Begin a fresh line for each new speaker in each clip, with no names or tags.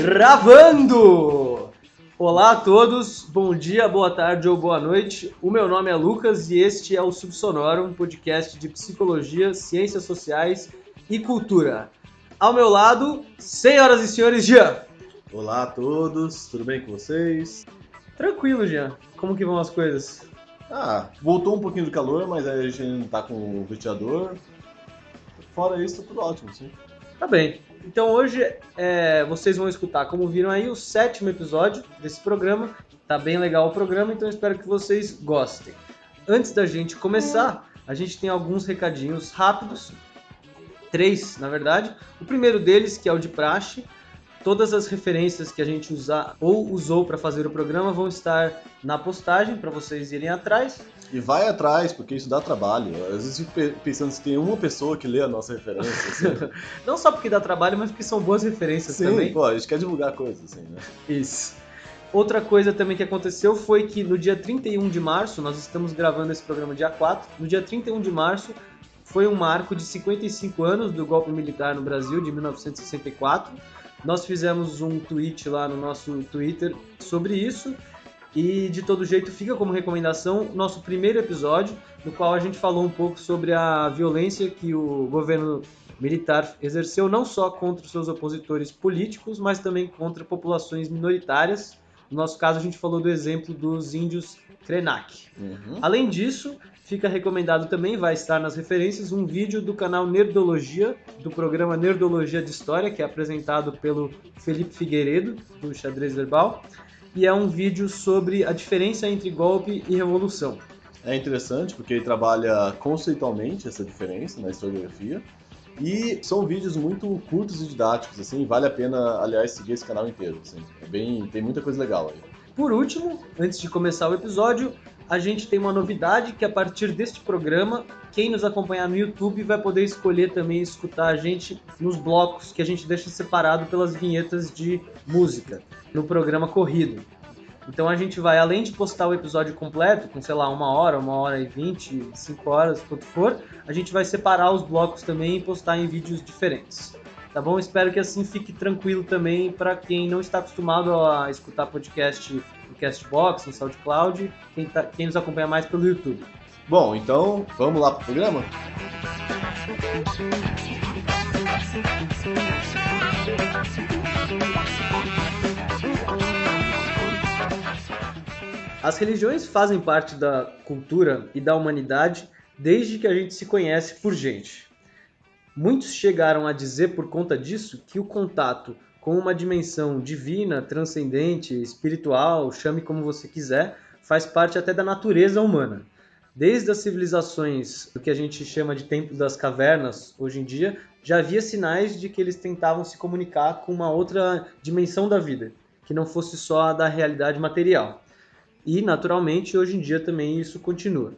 Gravando! Olá a todos, bom dia, boa tarde ou boa noite. O meu nome é Lucas e este é o Subsonoro, um podcast de psicologia, ciências sociais e cultura. Ao meu lado, senhoras e senhores, Jean.
Olá a todos, tudo bem com vocês?
Tranquilo, Jean. Como que vão as coisas?
Voltou um pouquinho do calor, mas a gente não tá com o ventilador. Fora isso, tá tudo ótimo, sim.
Tá bem. Então hoje vocês vão escutar, como viram aí, o 7º episódio desse programa. Tá bem legal o programa, então espero que vocês gostem. Antes da gente começar, a gente tem alguns recadinhos rápidos. 3, na verdade. O primeiro deles, que é o de praxe. Todas as referências que a gente usou para fazer o programa vão estar na postagem para vocês irem atrás.
E vai atrás, porque isso dá trabalho. Às vezes eu fico pensando se tem uma pessoa que lê a nossa referência. Assim.
Não só porque dá trabalho, mas porque são boas referências também.
Sim, pô, a gente quer divulgar coisas, assim, né?
Isso. Outra coisa também que aconteceu foi que no dia 31 de março, nós estamos gravando esse programa dia 4, no dia 31 de março foi um marco de 55 anos do golpe militar no Brasil, de 1964. Nós fizemos um tweet lá no nosso Twitter sobre isso e, de todo jeito, fica como recomendação nosso primeiro episódio, no qual a gente falou um pouco sobre a violência que o governo militar exerceu não só contra os seus opositores políticos, mas também contra populações minoritárias. No nosso caso, a gente falou do exemplo dos índios Krenak. Além disso, fica recomendado também, vai estar nas referências, um vídeo do canal Nerdologia, do programa Nerdologia de História, que é apresentado pelo Felipe Figueiredo, do Xadrez Verbal, e é um vídeo sobre a diferença entre golpe e revolução.
É interessante porque ele trabalha conceitualmente essa diferença na historiografia, e são vídeos muito curtos e didáticos, assim, vale a pena, aliás, seguir esse canal inteiro, assim, tem muita coisa legal aí.
Por último, antes de começar o episódio, a gente tem uma novidade que a partir deste programa, quem nos acompanhar no YouTube vai poder escolher também escutar a gente nos blocos que a gente deixa separado pelas vinhetas de música, no programa corrido. Então a gente vai, além de postar o episódio completo, com, sei lá, 1 hora e 20, 5 horas, quanto for, a gente vai separar os blocos também e postar em vídeos diferentes. Tá bom? Espero que assim fique tranquilo também para quem não está acostumado a escutar podcast no Castbox, no SoundCloud, quem nos acompanha mais pelo YouTube.
Bom, então vamos lá pro programa?
As religiões fazem parte da cultura e da humanidade desde que a gente se conhece por gente. Muitos chegaram a dizer por conta disso que o contato com uma dimensão divina, transcendente, espiritual, chame como você quiser, faz parte até da natureza humana. Desde as civilizações do que a gente chama de tempo das cavernas, hoje em dia, já havia sinais de que eles tentavam se comunicar com uma outra dimensão da vida, que não fosse só a da realidade material. E, naturalmente, hoje em dia também isso continua.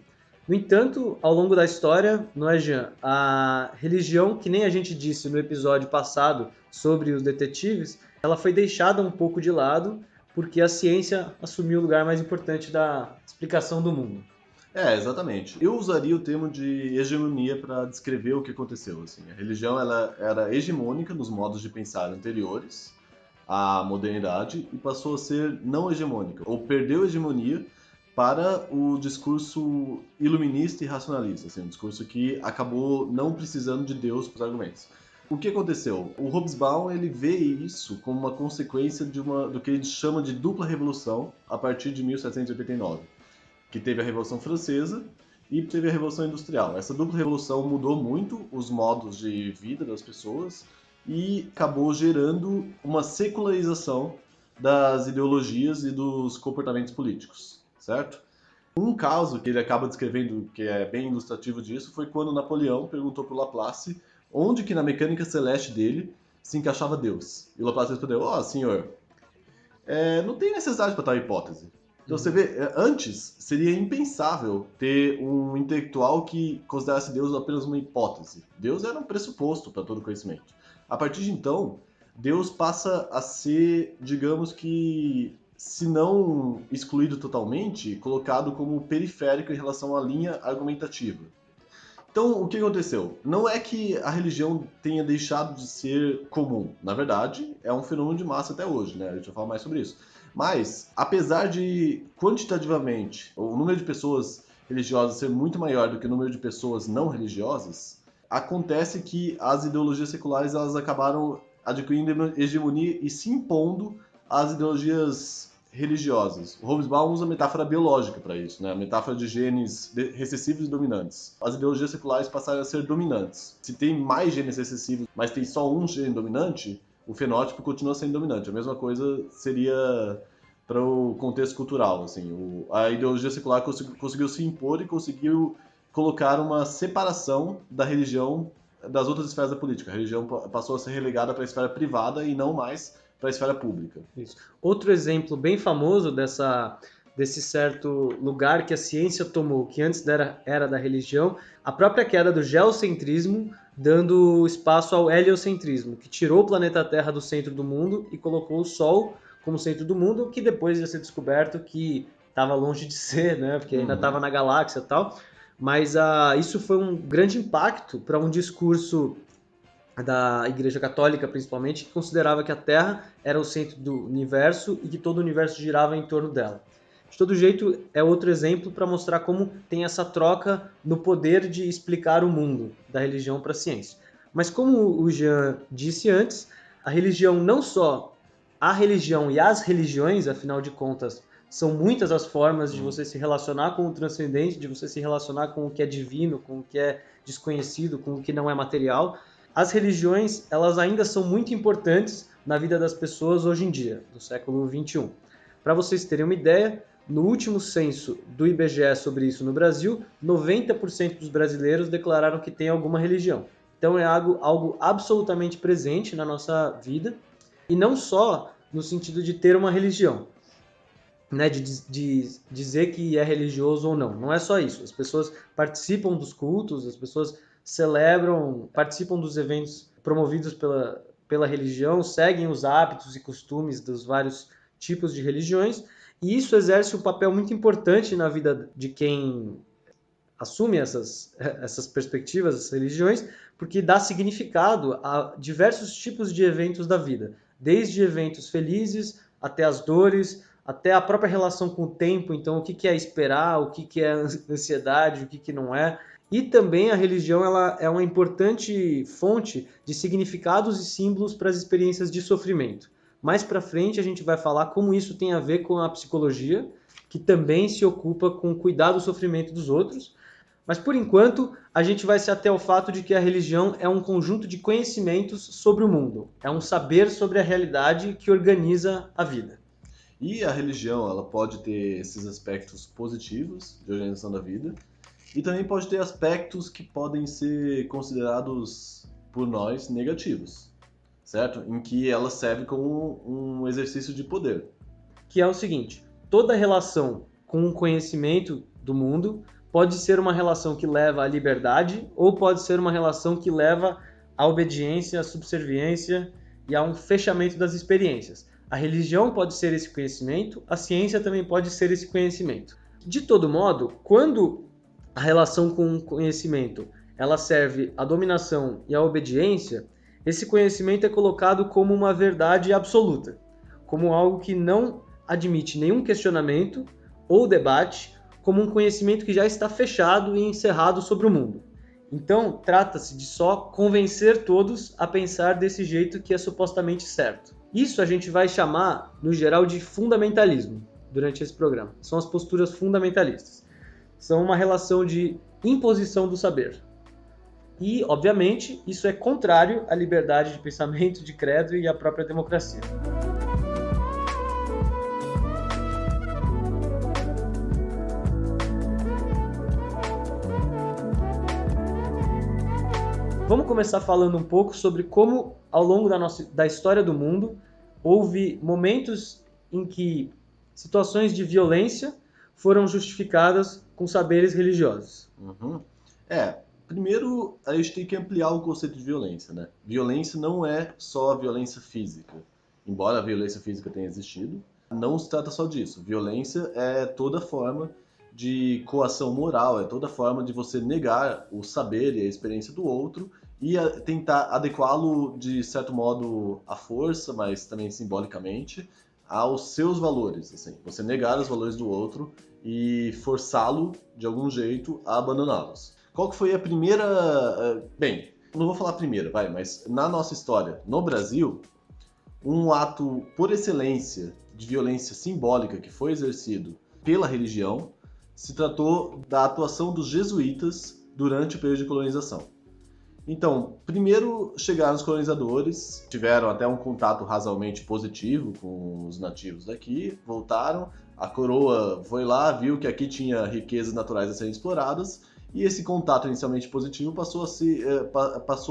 No entanto, ao longo da história, não é, Jean? A religião, que nem a gente disse no episódio passado sobre os detetives, ela foi deixada um pouco de lado porque a ciência assumiu o lugar mais importante da explicação do mundo.
Exatamente. Eu usaria o termo de hegemonia para descrever o que aconteceu. Assim. A religião ela era hegemônica nos modos de pensar anteriores à modernidade e passou a ser não hegemônica, ou perdeu a hegemonia para o discurso iluminista e racionalista, assim, um discurso que acabou não precisando de Deus para os argumentos. O que aconteceu? O Hobsbawm ele vê isso como uma consequência do que ele chama de dupla revolução a partir de 1789, que teve a Revolução Francesa e teve a Revolução Industrial. Essa dupla revolução mudou muito os modos de vida das pessoas e acabou gerando uma secularização das ideologias e dos comportamentos políticos. Certo? Um caso que ele acaba descrevendo, que é bem ilustrativo disso, foi quando Napoleão perguntou para o Laplace onde que na mecânica celeste dele se encaixava Deus. E o Laplace respondeu, senhor, não tem necessidade para tal hipótese. Então você vê, antes seria impensável ter um intelectual que considerasse Deus apenas uma hipótese. Deus era um pressuposto para todo conhecimento. A partir de então, Deus passa a ser, digamos que, se não excluído totalmente, colocado como periférico em relação à linha argumentativa. Então, o que aconteceu? Não é que a religião tenha deixado de ser comum. Na verdade, é um fenômeno de massa até hoje, né? A gente vai falar mais sobre isso. Mas, apesar de, quantitativamente, o número de pessoas religiosas ser muito maior do que o número de pessoas não religiosas, acontece que as ideologias seculares elas acabaram adquirindo hegemonia e se impondo às ideologias religiosas. O Hobsbawm usa a metáfora biológica para isso, né? A metáfora de genes recessivos e dominantes. As ideologias seculares passaram a ser dominantes. Se tem mais genes recessivos, mas tem só um gene dominante, o fenótipo continua sendo dominante. A mesma coisa seria para o contexto cultural. Assim, a ideologia secular conseguiu se impor e conseguiu colocar uma separação da religião das outras esferas da política. A religião passou a ser relegada para a esfera privada e não mais para a esfera pública.
Isso. Outro exemplo bem famoso desse certo lugar que a ciência tomou, que antes era da religião, a própria queda do geocentrismo, dando espaço ao heliocentrismo, que tirou o planeta Terra do centro do mundo e colocou o Sol como centro do mundo, que depois ia ser descoberto que estava longe de ser, né? Porque ainda estava na galáxia e tal. Mas isso foi um grande impacto para um discurso da Igreja Católica, principalmente, que considerava que a Terra era o centro do universo e que todo o universo girava em torno dela. De todo jeito, é outro exemplo para mostrar como tem essa troca no poder de explicar o mundo, da religião para a ciência. Mas como o Jean disse antes, a religião não só a religião e as religiões, afinal de contas, são muitas as formas de você se relacionar com o transcendente, de você se relacionar com o que é divino, com o que é desconhecido, com o que não é material. As religiões, elas ainda são muito importantes na vida das pessoas hoje em dia, no século XXI. Para vocês terem uma ideia, no último censo do IBGE sobre isso no Brasil, 90% dos brasileiros declararam que tem alguma religião. Então é algo absolutamente presente na nossa vida, e não só no sentido de ter uma religião, né, de dizer que é religioso ou não. Não é só isso. As pessoas participam dos cultos, as pessoas celebram, participam dos eventos promovidos pela religião, seguem os hábitos e costumes dos vários tipos de religiões, e isso exerce um papel muito importante na vida de quem assume essas perspectivas, essas religiões, porque dá significado a diversos tipos de eventos da vida, desde eventos felizes até as dores, até a própria relação com o tempo, então o que é esperar, o que é ansiedade, o que não é. E também a religião ela é uma importante fonte de significados e símbolos para as experiências de sofrimento. Mais para frente a gente vai falar como isso tem a ver com a psicologia, que também se ocupa com cuidar do sofrimento dos outros. Mas por enquanto a gente vai se ater ao fato de que a religião é um conjunto de conhecimentos sobre o mundo. É um saber sobre a realidade que organiza a vida.
E a religião ela pode ter esses aspectos positivos de organização da vida, e também pode ter aspectos que podem ser considerados por nós negativos, certo? Em que ela serve como um exercício de poder.
Que é o seguinte, toda relação com o conhecimento do mundo pode ser uma relação que leva à liberdade ou pode ser uma relação que leva à obediência, à subserviência e a um fechamento das experiências. A religião pode ser esse conhecimento, a ciência também pode ser esse conhecimento. De todo modo, quando a relação com o conhecimento ela serve à dominação e à obediência, esse conhecimento é colocado como uma verdade absoluta, como algo que não admite nenhum questionamento ou debate, como um conhecimento que já está fechado e encerrado sobre o mundo. Então, trata-se de só convencer todos a pensar desse jeito que é supostamente certo. Isso a gente vai chamar, no geral, de fundamentalismo durante esse programa. São as posturas fundamentalistas. São uma relação de imposição do saber. E, obviamente, isso é contrário à liberdade de pensamento, de credo e à própria democracia. Vamos começar falando um pouco sobre como, ao longo da história do mundo, houve momentos em que situações de violência foram justificadas com saberes religiosos.
Primeiro, a gente tem que ampliar o conceito de violência, né? Violência não é só a violência física. Embora a violência física tenha existido, não se trata só disso. Violência é toda forma de coação moral, é toda forma de você negar o saber e a experiência do outro e tentar adequá-lo, de certo modo, à força, mas também simbolicamente, aos seus valores. Assim. Você negar os valores do outro e forçá-lo, de algum jeito, a abandoná-los. Qual que foi a primeira... Bem, não vou falar a primeira, mas na nossa história, no Brasil, um ato por excelência de violência simbólica que foi exercido pela religião se tratou da atuação dos jesuítas durante o período de colonização. Então, primeiro chegaram os colonizadores, tiveram até um contato razoavelmente positivo com os nativos daqui, voltaram, a coroa foi lá, viu que aqui tinha riquezas naturais a serem exploradas, e esse contato inicialmente positivo passou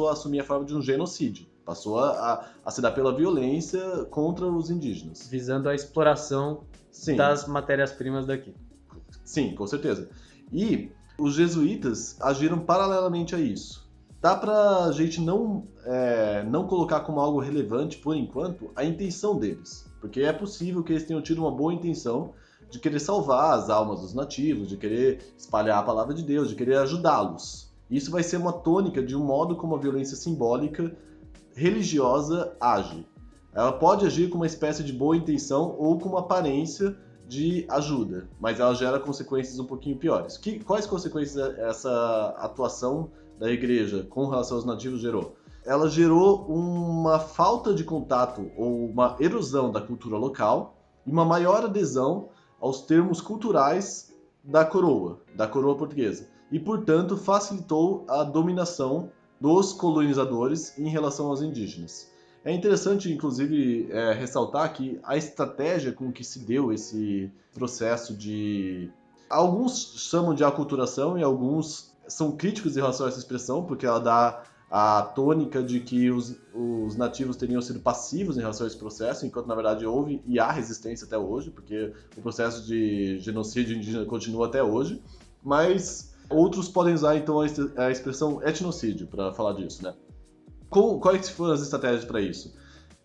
a assumir a forma de um genocídio. Passou a se dar pela violência contra os indígenas.
Visando a exploração das matérias-primas daqui.
Sim, com certeza. E os jesuítas agiram paralelamente a isso. Dá pra gente não colocar como algo relevante, por enquanto, a intenção deles. Porque é possível que eles tenham tido uma boa intenção de querer salvar as almas dos nativos, de querer espalhar a palavra de Deus, de querer ajudá-los. Isso vai ser uma tônica de um modo como a violência simbólica religiosa age. Ela pode agir com uma espécie de boa intenção ou com uma aparência de ajuda, mas ela gera consequências um pouquinho piores. Quais consequências essa atuação da igreja com relação aos nativos gerou? Ela gerou uma falta de contato ou uma erosão da cultura local e uma maior adesão aos termos culturais da coroa portuguesa. E, portanto, facilitou a dominação dos colonizadores em relação aos indígenas. É interessante, inclusive, ressaltar que a estratégia com que se deu esse processo de... Alguns chamam de aculturação e alguns são críticos em relação a essa expressão, porque ela dá a tônica de que os nativos teriam sido passivos em relação a esse processo, enquanto na verdade houve e há resistência até hoje, porque o processo de genocídio indígena continua até hoje, mas outros podem usar então a expressão etnocídio para falar disso, né? Quais foram as estratégias para isso?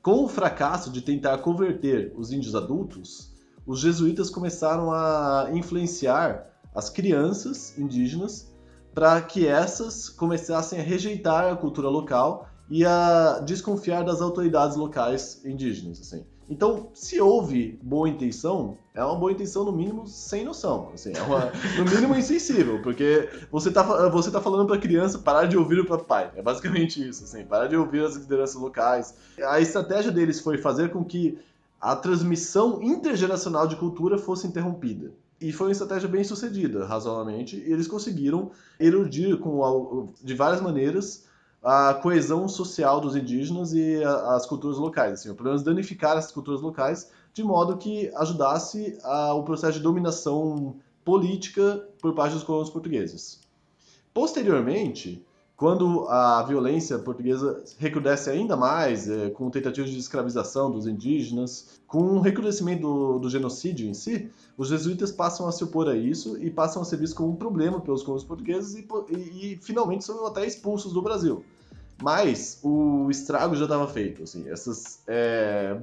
Com o fracasso de tentar converter os índios adultos, os jesuítas começaram a influenciar as crianças indígenas para que essas começassem a rejeitar a cultura local e a desconfiar das autoridades locais indígenas. Assim. Então, se houve boa intenção, é uma boa intenção no mínimo sem noção, assim, no mínimo insensível, porque você tá falando para a criança parar de ouvir o papai, é basicamente isso, assim, parar de ouvir as lideranças locais. A estratégia deles foi fazer com que a transmissão intergeracional de cultura fosse interrompida. E foi uma estratégia bem sucedida, razoavelmente, e eles conseguiram erudir de várias maneiras a coesão social dos indígenas e as culturas locais, assim, pelo menos danificar essas culturas locais, de modo que ajudasse o processo de dominação política por parte dos colonos portugueses. Posteriormente, quando a violência portuguesa recrudesce ainda mais, com tentativas de escravização dos indígenas, com o recrudescimento do genocídio em si, os jesuítas passam a se opor a isso e passam a ser vistos como um problema pelos colonos portugueses e finalmente são até expulsos do Brasil. Mas o estrago já estava feito. Assim,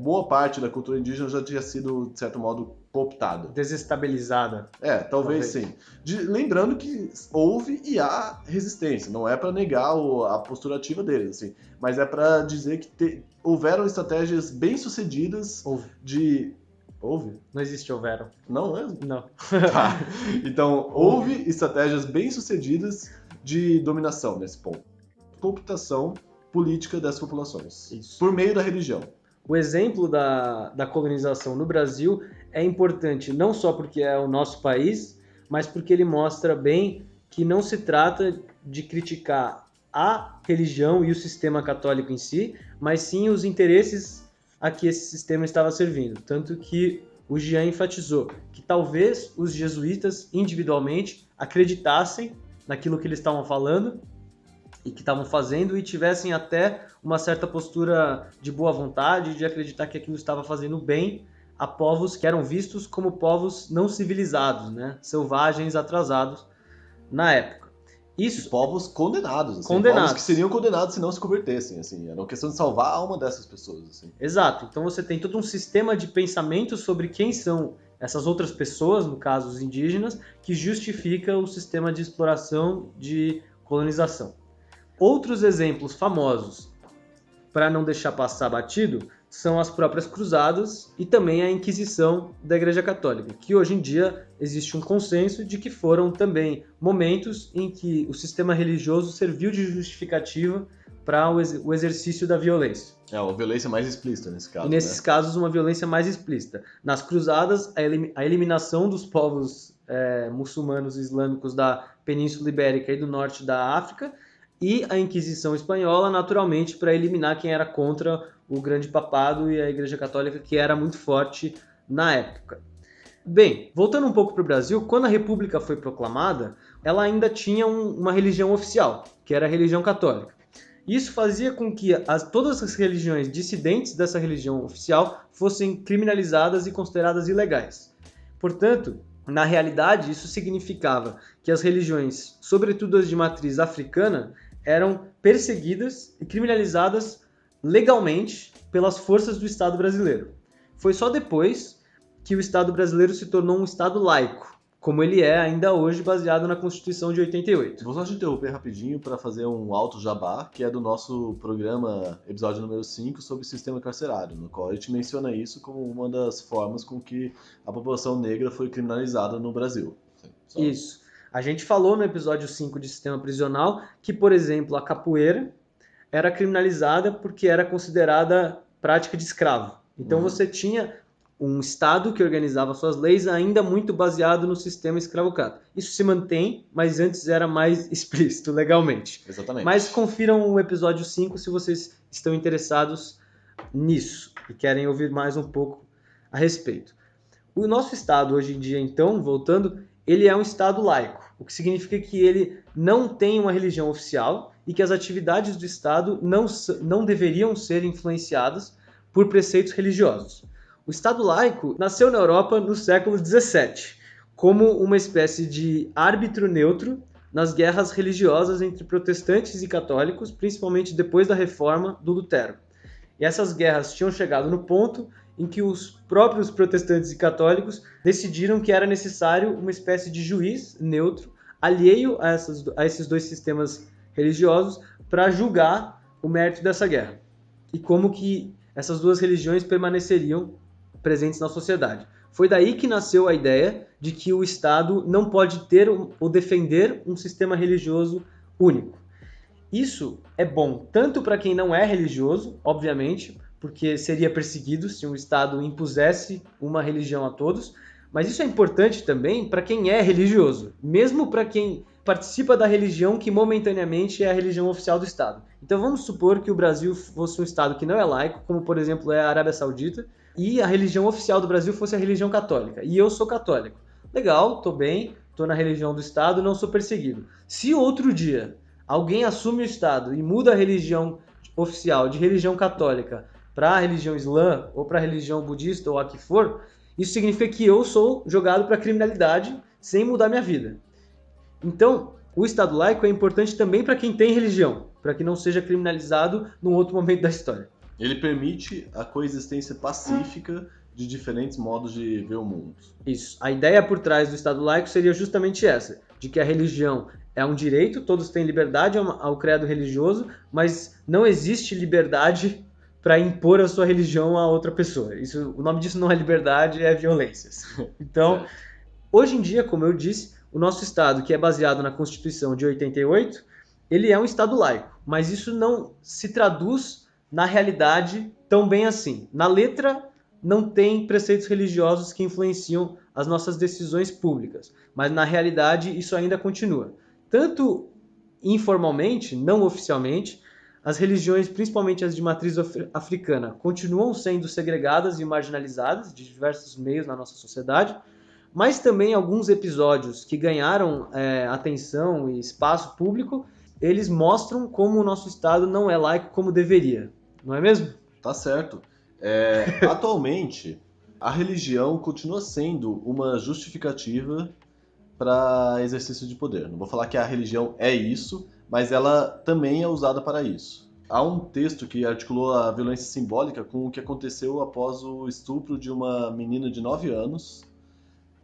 boa parte da cultura indígena já tinha sido, de certo modo, cooptada.
Desestabilizada.
Talvez sim. Lembrando que houve e há resistência. Não é para negar a postura ativa deles, assim, mas é para dizer que houveram estratégias bem-sucedidas de... Houve?
Não existe houveram.
Não mesmo?
Não.
Tá. Então, houve estratégias bem-sucedidas de dominação nesse ponto. Cooptação política das populações.
Isso.
Por meio da religião.
O exemplo da colonização no Brasil é importante não só porque é o nosso país, mas porque ele mostra bem que não se trata de criticar a religião e o sistema católico em si, mas sim os interesses a que esse sistema estava servindo. Tanto que o Jean enfatizou que talvez os jesuítas individualmente acreditassem naquilo que eles estavam falando e que estavam fazendo e tivessem até uma certa postura de boa vontade, de acreditar que aquilo estava fazendo bem a povos que eram vistos como povos não civilizados, né? Selvagens, atrasados na época. Isso,
E povos condenados, assim,
Condenados.
povos que seriam condenados se não se convertessem, assim, era uma questão de salvar a alma dessas pessoas, assim.
exato. Então você tem todo um sistema de pensamento sobre quem são essas outras pessoas, no caso os indígenas, que justifica o sistema de exploração de colonização. Outros exemplos famosos, para não deixar passar batido, são as próprias cruzadas e também a Inquisição da Igreja Católica, que hoje em dia existe um consenso de que foram também momentos em que o sistema religioso serviu de justificativa para o exercício da violência.
É uma violência mais explícita nesse caso,
E nesses casos, uma violência mais explícita. Nas cruzadas, a eliminação dos povos muçulmanos e islâmicos da Península Ibérica e do norte da África, e a Inquisição Espanhola, naturalmente, para eliminar quem era contra o Grande Papado e a Igreja Católica, que era muito forte na época. Bem, voltando um pouco para o Brasil, quando a República foi proclamada, ela ainda tinha uma religião oficial, que era a religião católica. Isso fazia com que todas as religiões dissidentes dessa religião oficial fossem criminalizadas e consideradas ilegais. Portanto, na realidade, isso significava que as religiões, sobretudo as de matriz africana, eram perseguidas e criminalizadas legalmente pelas forças do Estado brasileiro. Foi só depois que o Estado brasileiro se tornou um Estado laico, como ele é ainda hoje, baseado na Constituição de 88.
Vou só te interromper rapidinho para fazer um alto jabá, que é do nosso programa, episódio número 5, sobre o sistema carcerário, no qual a gente menciona isso como uma das formas com que a população negra foi criminalizada no Brasil. Só...
Isso. A gente falou no episódio 5 de sistema prisional que, por exemplo, a capoeira era criminalizada porque era considerada prática de escravo. Então você tinha um Estado que organizava suas leis ainda muito baseado no sistema escravocrata. Isso se mantém, mas antes era mais explícito legalmente.
Exatamente.
Mas confiram o episódio 5 se vocês estão interessados nisso e querem ouvir mais um pouco a respeito. O nosso Estado hoje em dia, então, voltando, ele é um Estado laico, o que significa que ele não tem uma religião oficial e que as atividades do Estado não deveriam ser influenciadas por preceitos religiosos. O Estado laico nasceu na Europa no século XVII, como uma espécie de árbitro neutro nas guerras religiosas entre protestantes e católicos, principalmente depois da reforma do Lutero. E essas guerras tinham chegado no ponto em que os próprios protestantes e católicos decidiram que era necessário uma espécie de juiz neutro, alheio a esses dois sistemas religiosos, para julgar o mérito dessa guerra e como que essas duas religiões permaneceriam presentes na sociedade. Foi daí que nasceu a ideia de que o Estado não pode ter ou defender um sistema religioso único. Isso é bom tanto para quem não é religioso, obviamente, porque seria perseguido se um Estado impusesse uma religião a todos, mas isso é importante também para quem é religioso, mesmo para quem participa da religião que momentaneamente é a religião oficial do Estado. Então vamos supor que o Brasil fosse um Estado que não é laico, como por exemplo é a Arábia Saudita, e a religião oficial do Brasil fosse a religião católica, e eu sou católico. Legal, tô bem, tô na religião do Estado, não sou perseguido. Se outro dia alguém assume o Estado e muda a religião oficial de religião católica para a religião islã, ou para a religião budista, ou a que for, isso significa que eu sou jogado para a criminalidade sem mudar minha vida. Então, o Estado laico é importante também para quem tem religião, para que não seja criminalizado num outro momento da história.
Ele permite a coexistência pacífica de diferentes modos de ver o mundo.
Isso. A ideia por trás do Estado laico seria justamente essa, de que a religião é um direito, todos têm liberdade ao credo religioso, mas não existe liberdade para impor a sua religião a outra pessoa. O nome disso não é liberdade, é violência. Então, hoje em dia, como eu disse, o nosso Estado, que é baseado na Constituição de 88, ele é um Estado laico, mas isso não se traduz na realidade tão bem assim. Na letra, não tem preceitos religiosos que influenciam as nossas decisões públicas, mas na realidade isso ainda continua. Tanto informalmente, não oficialmente, as religiões, principalmente as de matriz africana, continuam sendo segregadas e marginalizadas de diversos meios na nossa sociedade, mas também alguns episódios que ganharam atenção e espaço público, eles mostram como o nosso Estado não é laico como deveria, não é mesmo?
Tá certo. Atualmente, a religião continua sendo uma justificativa para exercício de poder. Não vou falar que a religião é isso, mas ela também é usada para isso. Há um texto que articulou a violência simbólica com o que aconteceu após o estupro de uma menina de 9 anos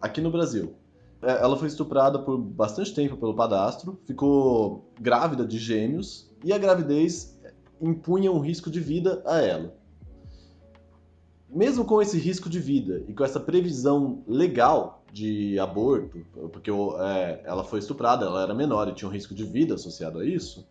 aqui no Brasil. Ela foi estuprada por bastante tempo pelo padrasto, ficou grávida de gêmeos e a gravidez impunha um risco de vida a ela. Mesmo com esse risco de vida e com essa previsão legal de aborto, porque ela foi estuprada, ela era menor e tinha um risco de vida associado a isso,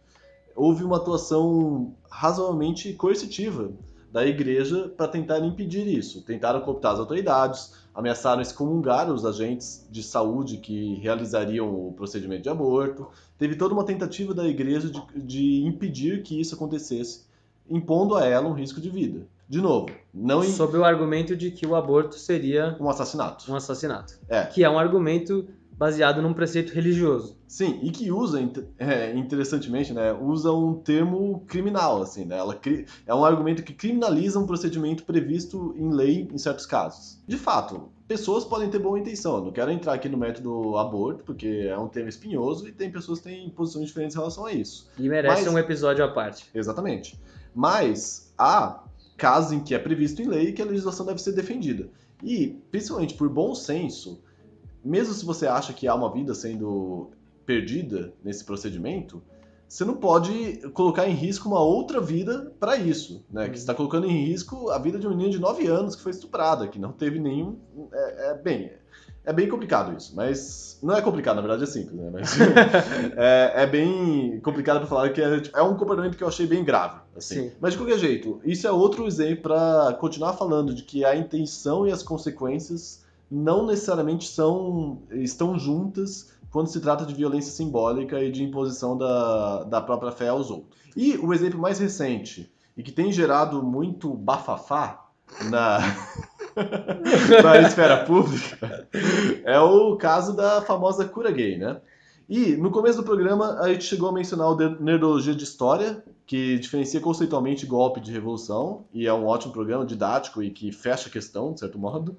houve uma atuação razoavelmente coercitiva da igreja para tentar impedir isso. Tentaram cooptar as autoridades, ameaçaram excomungar os agentes de saúde que realizariam o procedimento de aborto. Teve toda uma tentativa da igreja de impedir que isso acontecesse, impondo a ela um risco de vida. De novo,
sob o argumento de que o aborto seria
um assassinato.
Um assassinato. Que é um argumento baseado num preceito religioso.
Sim, e que usa, interessantemente, né, usa um termo criminal, assim, né? É um argumento que criminaliza um procedimento previsto em lei em certos casos. De fato, pessoas podem ter boa intenção. Eu não quero entrar aqui no método aborto, porque é um tema espinhoso e tem pessoas que têm posições diferentes em relação a isso.
E merece um episódio à parte.
Exatamente. Mas há casos em que é previsto em lei que a legislação deve ser defendida. E, principalmente por bom senso, mesmo se você acha que há uma vida sendo perdida nesse procedimento, você não pode colocar em risco uma outra vida para isso, né? Que você está colocando em risco a vida de uma menina de 9 anos que foi estuprada, que não teve nenhum... É bem complicado isso, mas... Não é complicado, na verdade é simples, né? Mas é bem complicado para falar que é um comportamento que eu achei bem grave, assim. Mas de qualquer jeito, isso é outro exemplo para continuar falando de que a intenção e as consequências não necessariamente estão juntas quando se trata de violência simbólica e de imposição da própria fé aos outros. E o exemplo mais recente, e que tem gerado muito bafafá na esfera pública, é o caso da famosa cura gay, né? E no começo do programa a gente chegou a mencionar o Nerdologia de História, que diferencia conceitualmente golpe de revolução, e é um ótimo programa didático e que fecha a questão, de certo modo.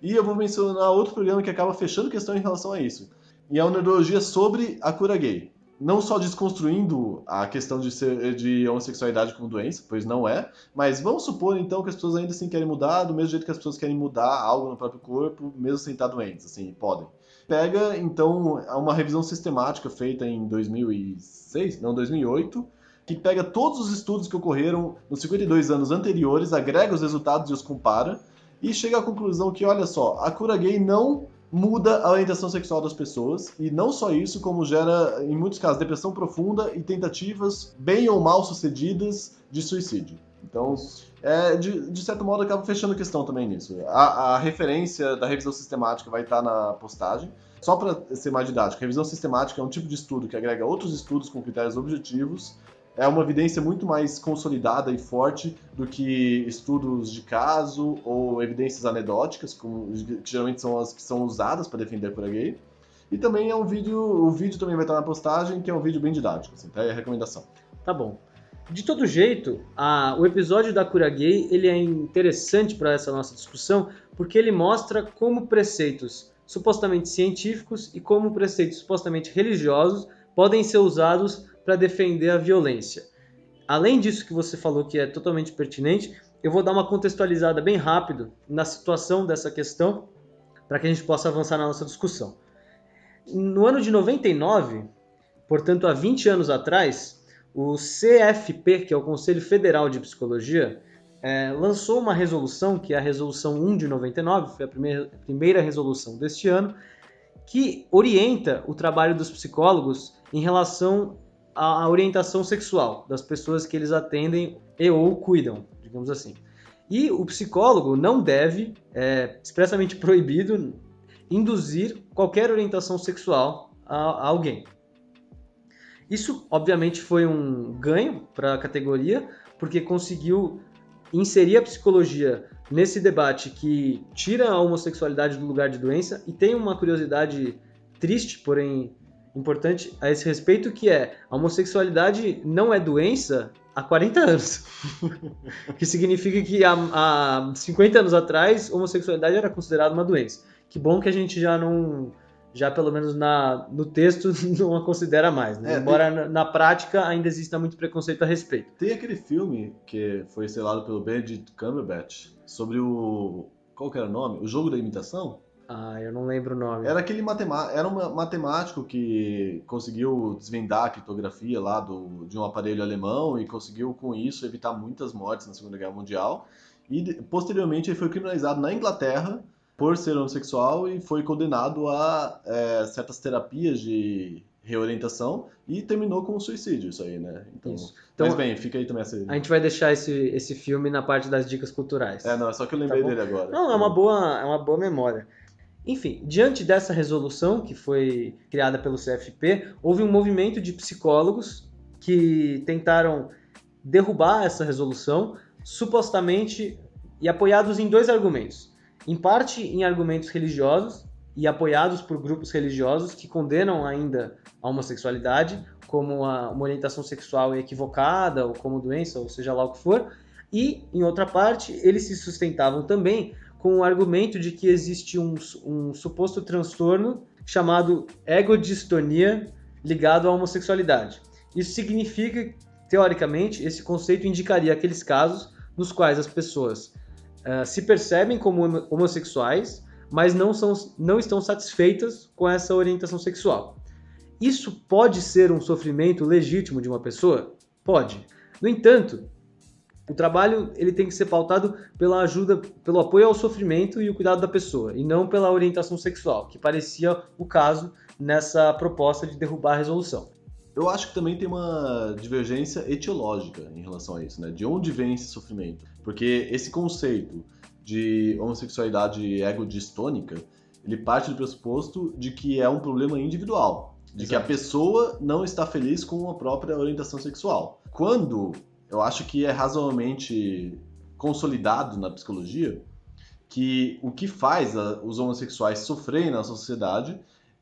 E eu vou mencionar outro programa que acaba fechando a questão em relação a isso. E é o Nerdologia sobre a cura gay. Não só desconstruindo a questão de homossexualidade como doença, pois não é, mas vamos supor então que as pessoas ainda assim querem mudar, do mesmo jeito que as pessoas querem mudar algo no próprio corpo, mesmo sem estar doentes, assim, podem. Pega, então, uma revisão sistemática feita em 2008, que pega todos os estudos que ocorreram nos 52 anos anteriores, agrega os resultados e os compara, e chega à conclusão que, olha só, a cura gay não muda a orientação sexual das pessoas, e não só isso, como gera, em muitos casos, depressão profunda e tentativas bem ou mal sucedidas de suicídio. Então, de certo modo, acaba fechando a questão também nisso. A referência da revisão sistemática vai estar na postagem. Só para ser mais didático, revisão sistemática é um tipo de estudo que agrega outros estudos com critérios objetivos. É uma evidência muito mais consolidada e forte do que estudos de caso ou evidências anedóticas, que geralmente são as que são usadas para defender a cura gay. E também o vídeo também vai estar na postagem, que é um vídeo bem didático, assim, tá? É a recomendação.
Tá bom. De todo jeito, o episódio da cura gay ele é interessante para essa nossa discussão, porque ele mostra como preceitos supostamente científicos e como preceitos supostamente religiosos podem ser usados para defender a violência. Além disso que você falou que é totalmente pertinente, eu vou dar uma contextualizada bem rápido na situação dessa questão para que a gente possa avançar na nossa discussão. No ano de 99, portanto há 20 anos atrás, o CFP, que é o Conselho Federal de Psicologia, lançou uma resolução, que é a Resolução 1 de 99, foi a primeira resolução deste ano, que orienta o trabalho dos psicólogos em relação à orientação sexual das pessoas que eles atendem e ou cuidam, digamos assim. E o psicólogo não deve, expressamente proibido, induzir qualquer orientação sexual a alguém. Isso, obviamente, foi um ganho para a categoria, porque conseguiu inserir a psicologia nesse debate que tira a homossexualidade do lugar de doença. E tem uma curiosidade triste, porém importante a esse respeito, que a homossexualidade não é doença há 40 anos. Que significa que há 50 anos atrás, homossexualidade era considerada uma doença. Que bom que a gente já já pelo menos no texto não a considera mais, né? Embora na prática ainda exista muito preconceito a respeito.
Tem aquele filme que foi estrelado pelo Benedict Cumberbatch sobre qual que era o nome? O Jogo da Imitação?
Eu não lembro o nome.
Era era um matemático que conseguiu desvendar a criptografia lá de um aparelho alemão e conseguiu com isso evitar muitas mortes na Segunda Guerra Mundial. E posteriormente ele foi criminalizado na Inglaterra por ser homossexual e foi condenado a certas terapias de reorientação e terminou com um suicídio, isso aí, né? Então, mas bem, fica aí também essa...
A gente vai deixar esse filme na parte das dicas culturais.
Não, é só que eu lembrei dele agora.
Não, é uma boa memória. Enfim, diante dessa resolução que foi criada pelo CFP, houve um movimento de psicólogos que tentaram derrubar essa resolução, supostamente, e apoiados em 2 argumentos. Em parte em argumentos religiosos e apoiados por grupos religiosos que condenam ainda a homossexualidade como uma orientação sexual equivocada ou como doença, ou seja lá o que for. E, em outra parte, eles se sustentavam também com o argumento de que existe um suposto transtorno chamado egodistonia ligado à homossexualidade. Isso significa, teoricamente, esse conceito indicaria aqueles casos nos quais as pessoas se percebem como homossexuais, mas não estão satisfeitas com essa orientação sexual. Isso pode ser um sofrimento legítimo de uma pessoa? Pode. No entanto, o trabalho ele tem que ser pautado pela ajuda, pelo apoio ao sofrimento e o cuidado da pessoa, e não pela orientação sexual, que parecia o caso nessa proposta de derrubar a resolução.
Eu acho que também tem uma divergência etiológica em relação a isso, né? De onde vem esse sofrimento? Porque esse conceito de homossexualidade egodistônica, ele parte do pressuposto de que é um problema individual, de Exato. Que a pessoa não está feliz com a própria orientação sexual. Quando eu acho que é razoavelmente consolidado na psicologia que o que faz os homossexuais sofrerem na sociedade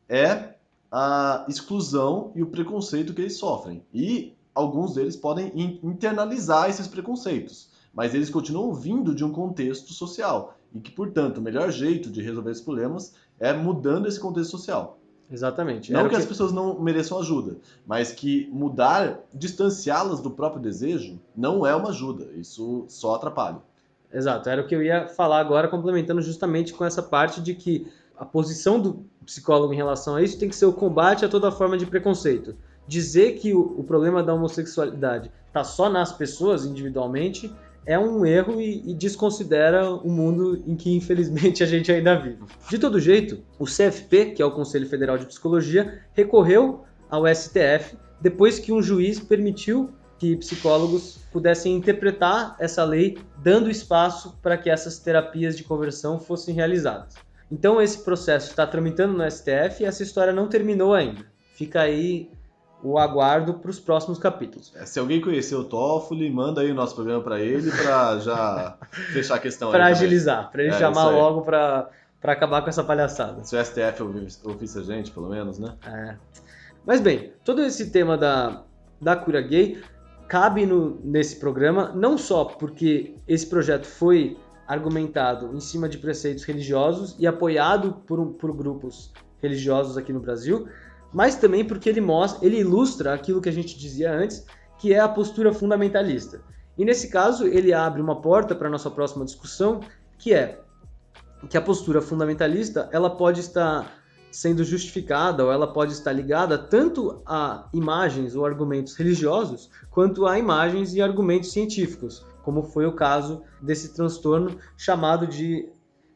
é a exclusão e o preconceito que eles sofrem. E alguns deles podem internalizar esses preconceitos, mas eles continuam vindo de um contexto social. E que, portanto, o melhor jeito de resolver esses problemas é mudando esse contexto social.
Exatamente.
Não que as pessoas não mereçam ajuda, mas que distanciá-las do próprio desejo não é uma ajuda. Isso só atrapalha.
Exato. Era o que eu ia falar agora, complementando justamente com essa parte de que a posição do psicólogo em relação a isso tem que ser o combate a toda forma de preconceito. Dizer que o problema da homossexualidade está só nas pessoas individualmente é um erro e desconsidera o mundo em que, infelizmente, a gente ainda vive. De todo jeito, o CFP, que é o Conselho Federal de Psicologia, recorreu ao STF depois que um juiz permitiu que psicólogos pudessem interpretar essa lei, dando espaço para que essas terapias de conversão fossem realizadas. Então esse processo está tramitando no STF e essa história não terminou ainda. Fica aí o aguardo para os próximos capítulos.
Se alguém conhecer o Toffoli, manda aí o nosso programa para ele para já fechar a questão.
Para agilizar, para ele chamar logo para acabar com essa palhaçada.
Se o STF ouvisse a gente, pelo menos, né?
Mas bem, todo esse tema da cura gay cabe nesse programa, não só porque esse projeto foi argumentado em cima de preceitos religiosos e apoiado por grupos religiosos aqui no Brasil, mas também porque ele ilustra aquilo que a gente dizia antes, que é a postura fundamentalista. E nesse caso, ele abre uma porta para a nossa próxima discussão, que é que a postura fundamentalista ela pode estar sendo justificada ou ela pode estar ligada tanto a imagens ou argumentos religiosos, quanto a imagens e argumentos científicos, como foi o caso desse transtorno chamado de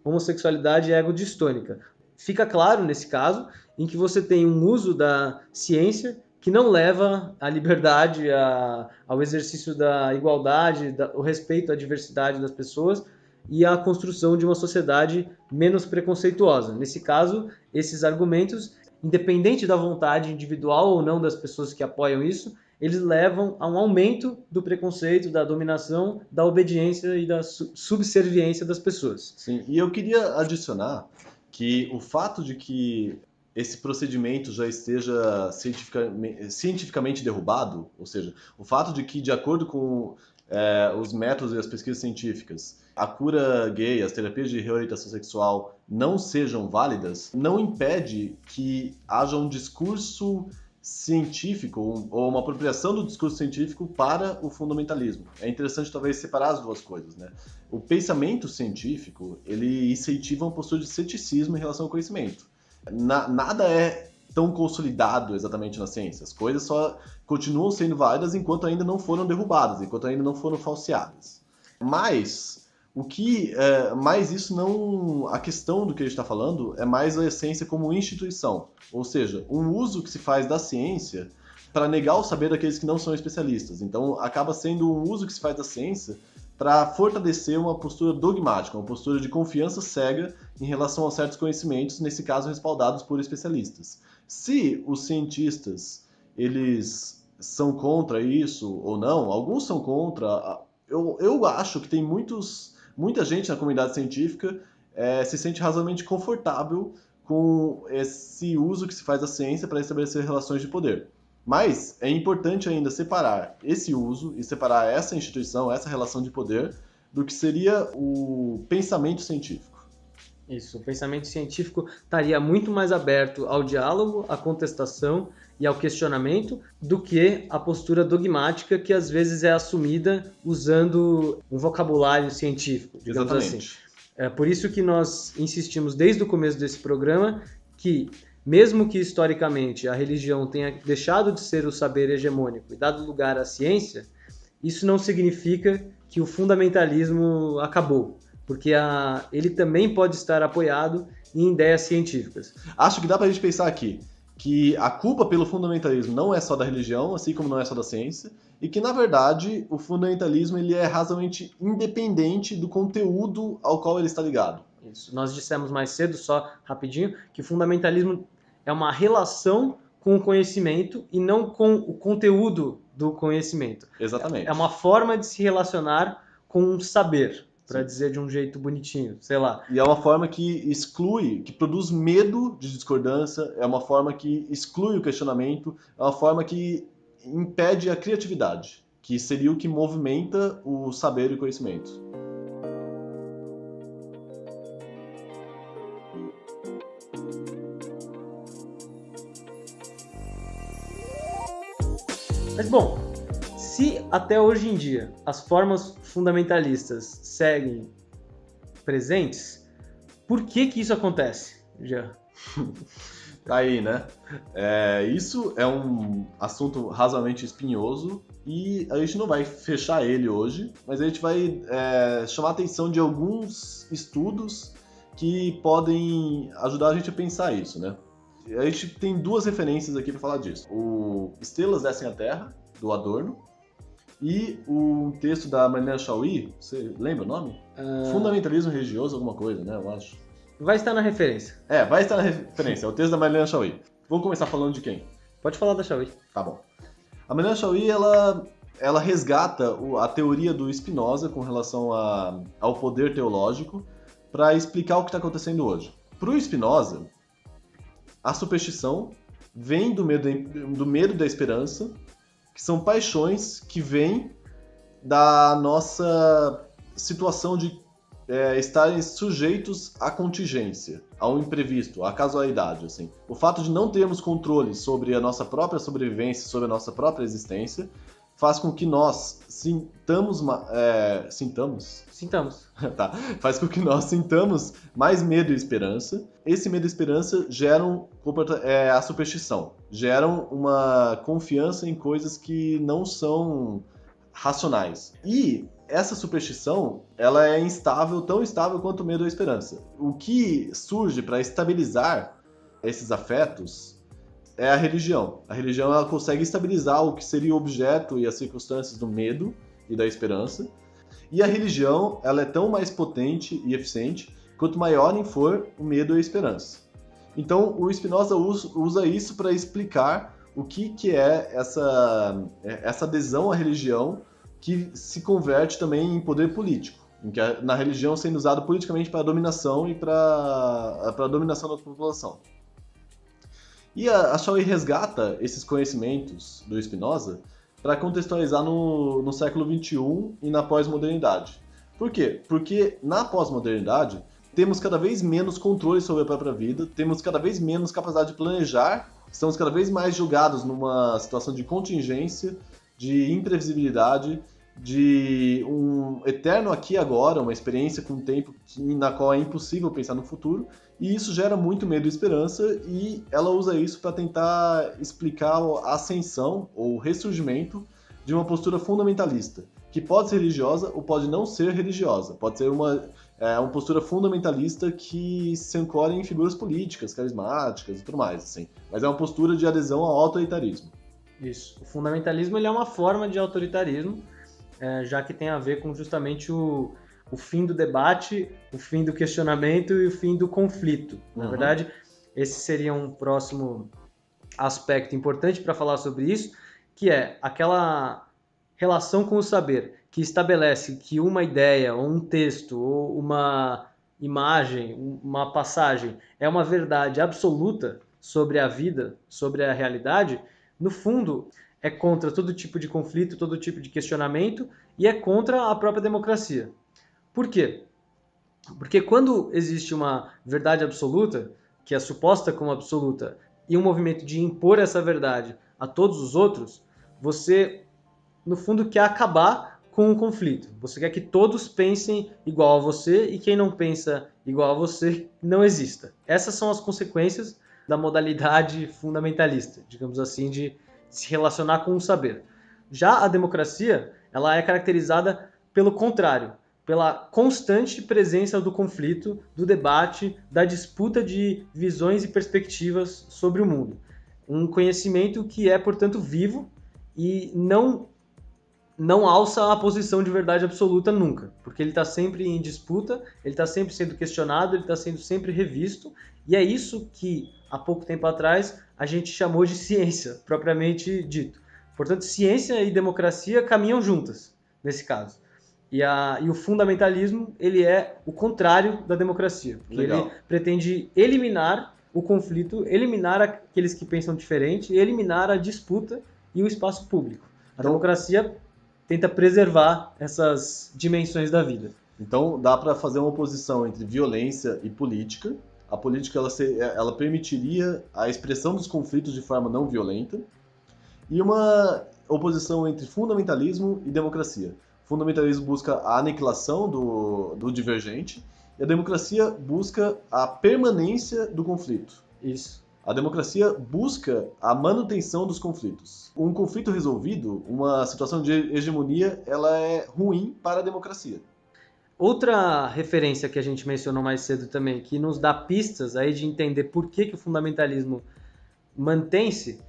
homossexualidade egodistônica. Fica claro nesse caso em que você tem um uso da ciência que não leva à liberdade, ao exercício da igualdade, ao respeito à diversidade das pessoas e à construção de uma sociedade menos preconceituosa. Nesse caso, esses argumentos, independente da vontade individual ou não das pessoas que apoiam isso, eles levam a um aumento do preconceito, da dominação, da obediência e da subserviência das pessoas.
Sim, e eu queria adicionar que o fato de que esse procedimento já esteja cientificamente derrubado, ou seja, o fato de que, de acordo com os métodos e as pesquisas científicas, a cura gay, as terapias de reorientação sexual não sejam válidas, não impede que haja um discurso científico ou uma apropriação do discurso científico para o fundamentalismo. É interessante talvez separar as duas coisas, né? O pensamento científico, ele incentiva uma postura de ceticismo em relação ao conhecimento. Nada é tão consolidado exatamente na ciência. As coisas só continuam sendo válidas enquanto ainda não foram derrubadas, enquanto ainda não foram falseadas. Mas isso não... A questão do que a gente está falando é mais a essência como instituição. Ou seja, um uso que se faz da ciência para negar o saber daqueles que não são especialistas. Então, acaba sendo um uso que se faz da ciência para fortalecer uma postura dogmática, uma postura de confiança cega em relação a certos conhecimentos, nesse caso respaldados por especialistas. Se os cientistas eles são contra isso ou não, alguns são contra. Eu acho que tem muita gente na comunidade científica se sente razoavelmente confortável com esse uso que se faz da ciência para estabelecer relações de poder. Mas é importante ainda separar esse uso e separar essa instituição, essa relação de poder, do que seria o pensamento científico.
Isso, o pensamento científico estaria muito mais aberto ao diálogo, à contestação e ao questionamento do que a postura dogmática que às vezes é assumida usando um vocabulário científico, digamos assim. É por isso que nós insistimos desde o começo desse programa que, mesmo que historicamente a religião tenha deixado de ser o saber hegemônico e dado lugar à ciência, isso não significa que o fundamentalismo acabou, porque ele também pode estar apoiado em ideias científicas.
Acho que dá pra gente pensar aqui que a culpa pelo fundamentalismo não é só da religião, assim como não é só da ciência, e que, na verdade, o fundamentalismo ele é razoavelmente independente do conteúdo ao qual ele está ligado.
Isso. Nós dissemos mais cedo, só rapidinho, que o fundamentalismo é uma relação com o conhecimento e não com o conteúdo do conhecimento.
Exatamente.
É uma forma de se relacionar com um saber, para dizer de um jeito bonitinho, sei lá.
E é uma forma que exclui, que produz medo de discordância, é uma forma que exclui o questionamento, é uma forma que impede a criatividade, que seria o que movimenta o saber e o conhecimento.
Mas, bom, se até hoje em dia as formas fundamentalistas seguem presentes, por que isso acontece, Jean?
Aí, né? Isso é um assunto razoavelmente espinhoso e a gente não vai fechar ele hoje, mas a gente vai chamar a atenção de alguns estudos que podem ajudar a gente a pensar isso, né? A gente tem duas referências aqui para falar disso. O Estrelas Descem à Terra, do Adorno, e o texto da Marianne Chauí, você lembra o nome? Fundamentalismo Religioso, alguma coisa, né? Eu acho.
Vai estar na referência.
Vai estar na referência. É o texto da Marianne Chauí. Vamos começar falando de quem?
Pode falar da Chauí.
Tá bom. A Marianne Chauí, ela resgata a teoria do Spinoza com relação ao poder teológico para explicar o que está acontecendo hoje. Para o Spinoza, a superstição vem do medo da esperança, que são paixões que vêm da nossa situação de estarem sujeitos à contingência, ao imprevisto, à casualidade. Assim. O fato de não termos controle sobre a nossa própria sobrevivência, sobre a nossa própria existência, faz com que nós sintamos... Tá. Faz com que nós sintamos mais medo e esperança. Esse medo e esperança geram a superstição, geram uma confiança em coisas que não são racionais. E essa superstição, ela é instável, tão instável quanto o medo ou a esperança. O que surge para estabilizar esses afetos é a religião. A religião ela consegue estabilizar o que seria o objeto e as circunstâncias do medo e da esperança. E a religião ela é tão mais potente e eficiente quanto maior for o medo e a esperança. Então, o Spinoza usa isso para explicar o que é essa adesão à religião que se converte também em poder político, em que na religião sendo usado politicamente para a dominação e para a dominação da população. E a Chauí resgata esses conhecimentos do Spinoza para contextualizar no século XXI e na pós-modernidade. Por quê? Porque na pós-modernidade temos cada vez menos controle sobre a própria vida, temos cada vez menos capacidade de planejar, estamos cada vez mais julgados numa situação de contingência, de imprevisibilidade, de um eterno aqui e agora, uma experiência com o tempo na qual é impossível pensar no futuro, e isso gera muito medo e esperança, e ela usa isso para tentar explicar a ascensão ou o ressurgimento de uma postura fundamentalista, que pode ser religiosa ou pode não ser religiosa, pode ser uma postura fundamentalista que se ancora em figuras políticas, carismáticas e tudo mais, assim. Mas é uma postura de adesão ao autoritarismo.
Isso. O fundamentalismo ele é uma forma de autoritarismo, já que tem a ver com justamente o fim do debate, o fim do questionamento e o fim do conflito. Na verdade, esse seria um próximo aspecto importante para falar sobre isso, que é aquela relação com o saber, que estabelece que uma ideia, ou um texto, ou uma imagem, uma passagem é uma verdade absoluta sobre a vida, sobre a realidade. No fundo, é contra todo tipo de conflito, todo tipo de questionamento e é contra a própria democracia. Por quê? Porque quando existe uma verdade absoluta, que é suposta como absoluta, e um movimento de impor essa verdade a todos os outros, você, no fundo, quer acabar com o conflito. Você quer que todos pensem igual a você e quem não pensa igual a você não exista. Essas são as consequências da modalidade fundamentalista, digamos assim, de se relacionar com o saber. Já a democracia, ela é caracterizada pelo contrário, pela constante presença do conflito, do debate, da disputa de visões e perspectivas sobre o mundo. Um conhecimento que é, portanto, vivo e não alça a posição de verdade absoluta nunca, porque ele está sempre em disputa, ele está sempre sendo questionado, ele está sendo sempre revisto, e é isso que, há pouco tempo atrás, a gente chamou de ciência, propriamente dito. Portanto, ciência e democracia caminham juntas, nesse caso. E o fundamentalismo, ele é o contrário da democracia, porque ele pretende eliminar o conflito, eliminar aqueles que pensam diferente, eliminar a disputa e o espaço público. A democracia tenta preservar essas dimensões da vida.
Então, dá para fazer uma oposição entre violência e política. A política ela permitiria a expressão dos conflitos de forma não violenta. E uma oposição entre fundamentalismo e democracia. O fundamentalismo busca a aniquilação do divergente e a democracia busca a permanência do conflito.
Isso.
A democracia busca a manutenção dos conflitos. Um conflito resolvido, uma situação de hegemonia, ela é ruim para a democracia.
Outra referência que a gente mencionou mais cedo também, que nos dá pistas aí de entender por que o fundamentalismo mantém-se,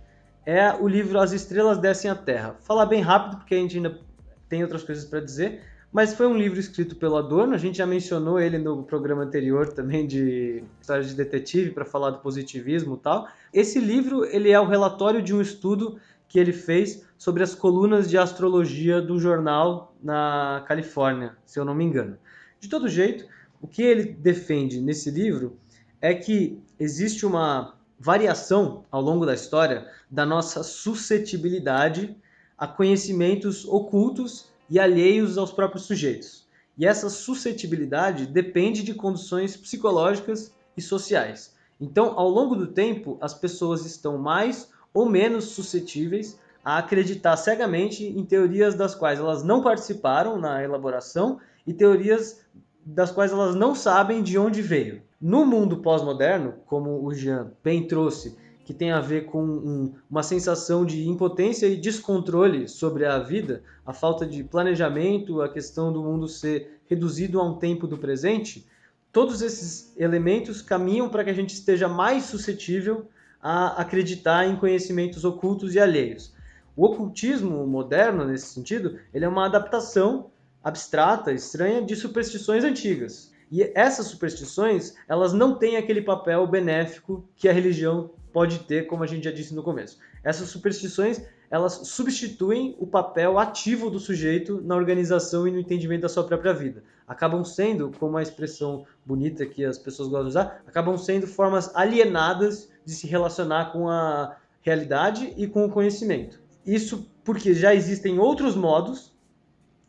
é o livro As Estrelas Descem à Terra. Vou falar bem rápido, porque a gente ainda tem outras coisas para dizer, mas foi um livro escrito pelo Adorno, a gente já mencionou ele no programa anterior também de história de detetive, para falar do positivismo e tal. Esse livro ele é o relatório de um estudo que ele fez sobre as colunas de astrologia do jornal na Califórnia, se eu não me engano. De todo jeito, o que ele defende nesse livro é que existe uma variação ao longo da história da nossa suscetibilidade a conhecimentos ocultos e alheios aos próprios sujeitos. E essa suscetibilidade depende de condições psicológicas e sociais. Então, ao longo do tempo, as pessoas estão mais ou menos suscetíveis a acreditar cegamente em teorias das quais elas não participaram na elaboração e teorias das quais elas não sabem de onde veio. No mundo pós-moderno, como o Jean bem trouxe, que tem a ver com uma sensação de impotência e descontrole sobre a vida, a falta de planejamento, a questão do mundo ser reduzido a um tempo do presente, todos esses elementos caminham para que a gente esteja mais suscetível a acreditar em conhecimentos ocultos e alheios. O ocultismo moderno, nesse sentido, ele é uma adaptação abstrata, estranha, de superstições antigas. E essas superstições, elas não têm aquele papel benéfico que a religião pode ter, como a gente já disse no começo. Essas superstições, elas substituem o papel ativo do sujeito na organização e no entendimento da sua própria vida. Acabam sendo, como a expressão bonita que as pessoas gostam de usar, acabam sendo formas alienadas de se relacionar com a realidade e com o conhecimento. Isso porque já existem outros modos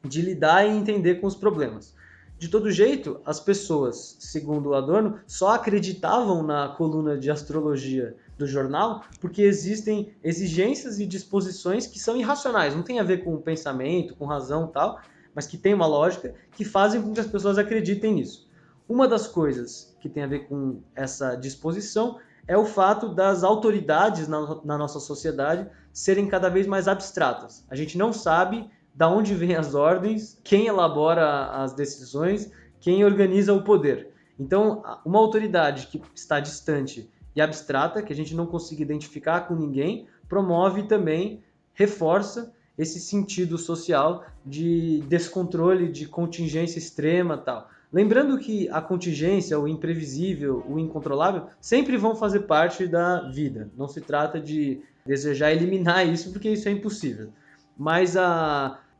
de lidar e entender com os problemas. De todo jeito, as pessoas, segundo Adorno, só acreditavam na coluna de astrologia do jornal porque existem exigências e disposições que são irracionais, não tem a ver com pensamento, com razão e tal, mas que tem uma lógica que fazem com que as pessoas acreditem nisso. Uma das coisas que tem a ver com essa disposição é o fato das autoridades na nossa sociedade serem cada vez mais abstratas. A gente não sabe da onde vêm as ordens, quem elabora as decisões, quem organiza o poder. Então, uma autoridade que está distante e abstrata, que a gente não consiga identificar com ninguém, promove também, reforça esse sentido social de descontrole, de contingência extrema e tal. Lembrando que a contingência, o imprevisível, o incontrolável, sempre vão fazer parte da vida. Não se trata de desejar eliminar isso, porque isso é impossível. Mas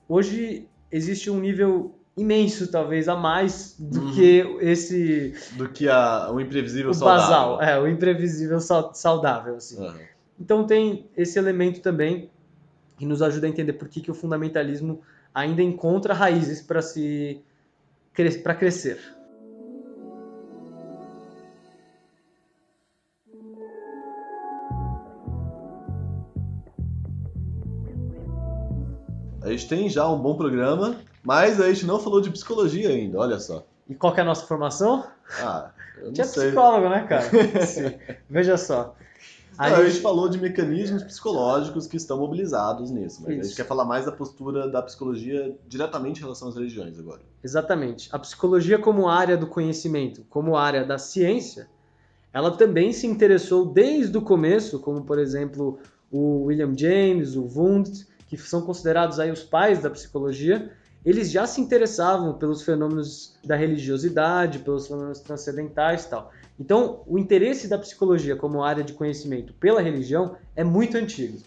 hoje existe um nível imenso, talvez, a mais do que esse...
Do que o imprevisível
saudável. Basal, o imprevisível saudável. Assim. Então tem esse elemento também que nos ajuda a entender por que o fundamentalismo ainda encontra raízes para crescer.
A gente tem já um bom programa, mas a gente não falou de psicologia ainda, olha só.
E qual que é a nossa formação?
Eu não
sei.
Psicólogo,
né, cara? Sim. Veja só.
A gente falou de mecanismos psicológicos que estão mobilizados nisso, mas a gente quer falar mais da postura da psicologia diretamente em relação às religiões agora.
Exatamente. A psicologia como área do conhecimento, como área da ciência, ela também se interessou desde o começo, como por exemplo o William James, o Wundt, que são considerados aí os pais da psicologia. Eles já se interessavam pelos fenômenos da religiosidade, pelos fenômenos transcendentais e tal. Então, o interesse da psicologia como área de conhecimento pela religião é muito antigo.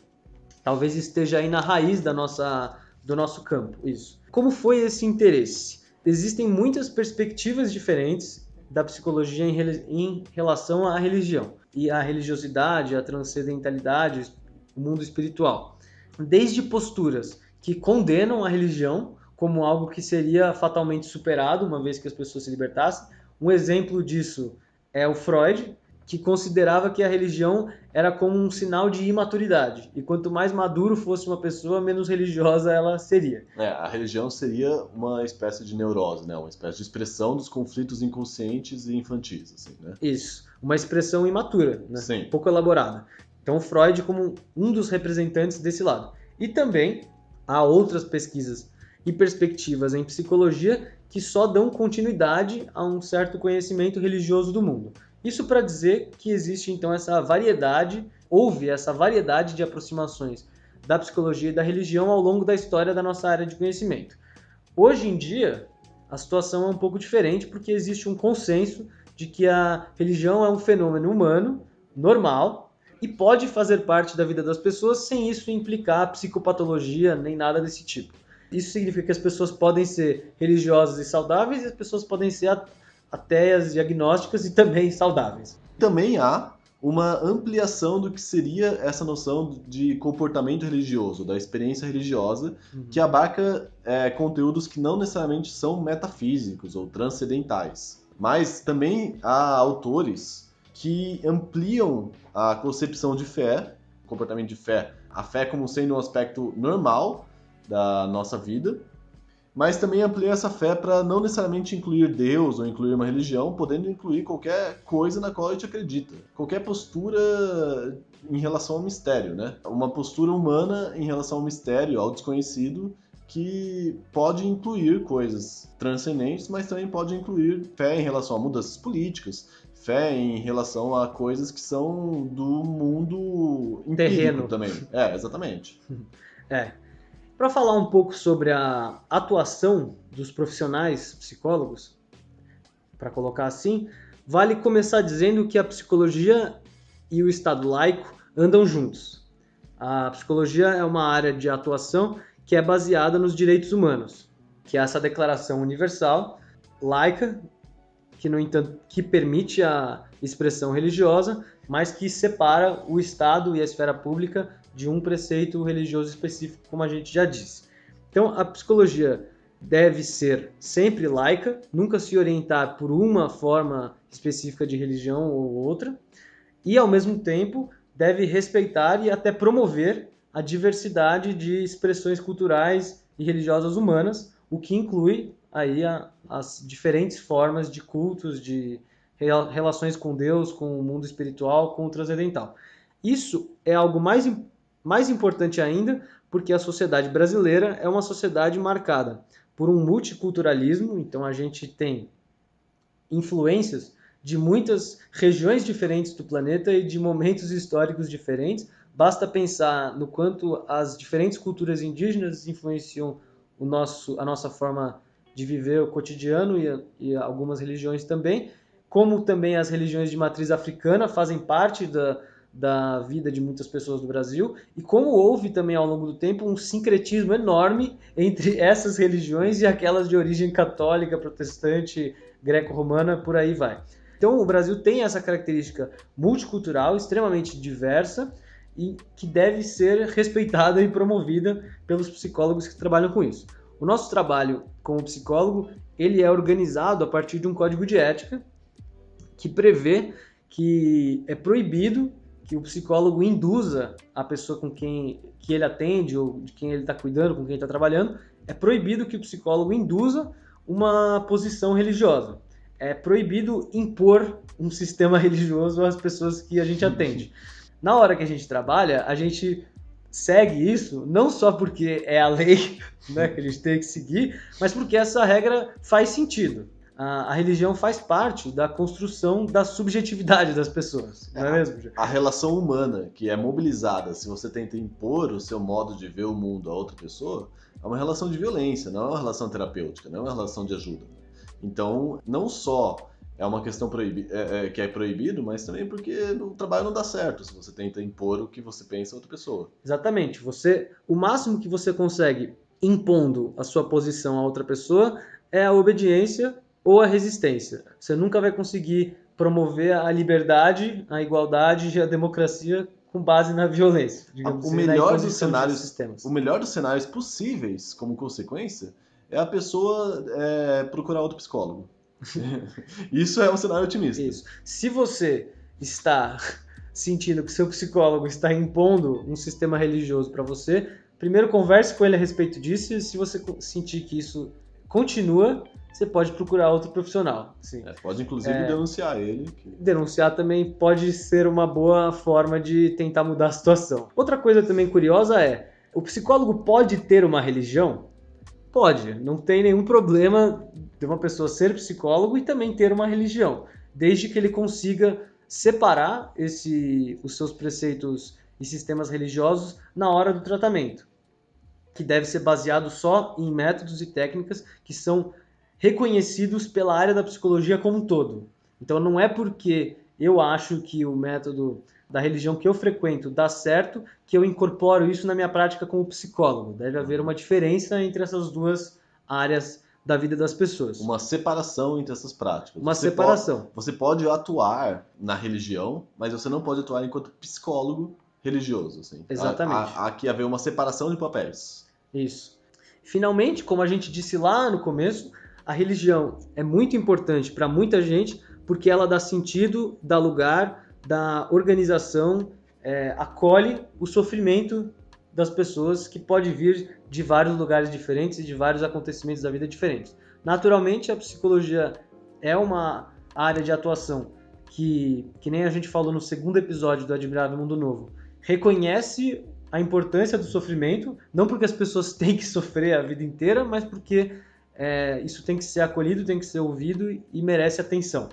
Talvez esteja aí na raiz do nosso campo, isso. Como foi esse interesse? Existem muitas perspectivas diferentes da psicologia em relação à religião. E a religiosidade, a transcendentalidade, o mundo espiritual. Desde posturas que condenam a religião como algo que seria fatalmente superado uma vez que as pessoas se libertassem. Um exemplo disso é o Freud, que considerava que a religião era como um sinal de imaturidade. E quanto mais maduro fosse uma pessoa, menos religiosa ela seria.
A religião seria uma espécie de neurose, né? Uma espécie de expressão dos conflitos inconscientes e infantis. Assim, né?
Isso, uma expressão imatura, né?
Sim.
Pouco elaborada. Então, Freud como um dos representantes desse lado. E também há outras pesquisas e perspectivas em psicologia que só dão continuidade a um certo conhecimento religioso do mundo. Isso para dizer que existe então houve essa variedade de aproximações da psicologia e da religião ao longo da história da nossa área de conhecimento. Hoje em dia, a situação é um pouco diferente porque existe um consenso de que a religião é um fenômeno humano, normal, e pode fazer parte da vida das pessoas sem isso implicar psicopatologia nem nada desse tipo. Isso significa que as pessoas podem ser religiosas e saudáveis e as pessoas podem ser ateias e agnósticas e também saudáveis.
Também há uma ampliação do que seria essa noção de comportamento religioso, da experiência religiosa, que abarca conteúdos que não necessariamente são metafísicos ou transcendentais. Mas também há autores que ampliam a concepção de fé, comportamento de fé, a fé como sendo um aspecto normal da nossa vida, mas também amplia essa fé para não necessariamente incluir Deus ou incluir uma religião, podendo incluir qualquer coisa na qual a gente acredita. Qualquer postura em relação ao mistério, né? Uma postura humana em relação ao mistério, ao desconhecido, que pode incluir coisas transcendentes, mas também pode incluir fé em relação a mudanças políticas, fé em relação a coisas que são do mundo empírico também. Exatamente.
Para falar um pouco sobre a atuação dos profissionais psicólogos, para colocar assim, vale começar dizendo que a psicologia e o Estado laico andam juntos. A psicologia é uma área de atuação que é baseada nos direitos humanos, que é essa declaração universal, laica, que, no entanto, que permite a expressão religiosa, mas que separa o Estado e a esfera pública de um preceito religioso específico, como a gente já disse. Então, a psicologia deve ser sempre laica, nunca se orientar por uma forma específica de religião ou outra, e ao mesmo tempo deve respeitar e até promover a diversidade de expressões culturais e religiosas humanas, o que inclui aí as diferentes formas de cultos, de relações com Deus, com o mundo espiritual, com o transcendental. Isso é algo mais importante ainda, porque a sociedade brasileira é uma sociedade marcada por um multiculturalismo, então a gente tem influências de muitas regiões diferentes do planeta e de momentos históricos diferentes. Basta pensar no quanto as diferentes culturas indígenas influenciam a nossa forma de viver o cotidiano e algumas religiões também, como também as religiões de matriz africana fazem parte da vida de muitas pessoas do Brasil, e como houve também ao longo do tempo um sincretismo enorme entre essas religiões e aquelas de origem católica, protestante, greco-romana, por aí vai. Então o Brasil tem essa característica multicultural, extremamente diversa, e que deve ser respeitada e promovida pelos psicólogos que trabalham com isso. O nosso trabalho como psicólogo, ele é organizado a partir de um código de ética que prevê que é proibido que o psicólogo induza a pessoa com quem que ele atende ou de quem ele está cuidando, com quem ele está trabalhando, é proibido que o psicólogo induza uma posição religiosa. É proibido impor um sistema religioso às pessoas que a gente atende. Na hora que a gente trabalha, a gente segue isso, não só porque é a lei, né, que a gente tem que seguir, mas porque essa regra faz sentido. A religião faz parte da construção da subjetividade das pessoas, não é mesmo?
A relação humana que é mobilizada, se você tenta impor o seu modo de ver o mundo a outra pessoa, é uma relação de violência, não é uma relação terapêutica, não é uma relação de ajuda. Então, não só é uma questão que é proibido, mas também porque o trabalho não dá certo se você tenta impor o que você pensa a outra pessoa.
Exatamente. O máximo que você consegue impondo a sua posição a outra pessoa é a obediência ou a resistência. Você nunca vai conseguir promover a liberdade, a igualdade e a democracia com base na violência. Digamos assim, na imposição de sistemas.
O melhor dos cenários possíveis, como consequência, é a pessoa procurar outro psicólogo. Isso é um cenário otimista.
Isso. Se você está sentindo que seu psicólogo está impondo um sistema religioso para você, primeiro converse com ele a respeito disso, e se você sentir que isso continua, você pode procurar outro profissional. Sim.
Pode inclusive denunciar ele.
Denunciar também pode ser uma boa forma de tentar mudar a situação. Outra coisa também curiosa é, o psicólogo pode ter uma religião? Pode, não tem nenhum problema de uma pessoa ser psicólogo e também ter uma religião, desde que ele consiga separar os seus preceitos e sistemas religiosos na hora do tratamento, que deve ser baseado só em métodos e técnicas que são reconhecidos pela área da psicologia como um todo. Então não é porque eu acho que o método da religião que eu frequento dá certo que eu incorporo isso na minha prática como psicólogo. Deve haver uma diferença entre essas duas áreas da vida das pessoas.
Uma separação entre essas práticas.
Separação.
Você pode atuar na religião, mas você não pode atuar enquanto psicólogo religioso. Assim.
Exatamente.
Há que haver uma separação de papéis.
Isso. Finalmente, como a gente disse lá no começo, a religião é muito importante para muita gente porque ela dá sentido, dá lugar, dá organização, acolhe o sofrimento das pessoas que pode vir de vários lugares diferentes e de vários acontecimentos da vida diferentes. Naturalmente, a psicologia é uma área de atuação que nem a gente falou no segundo episódio do Admirável Mundo Novo, reconhece a importância do sofrimento, não porque as pessoas têm que sofrer a vida inteira, mas porque isso tem que ser acolhido, tem que ser ouvido e merece atenção.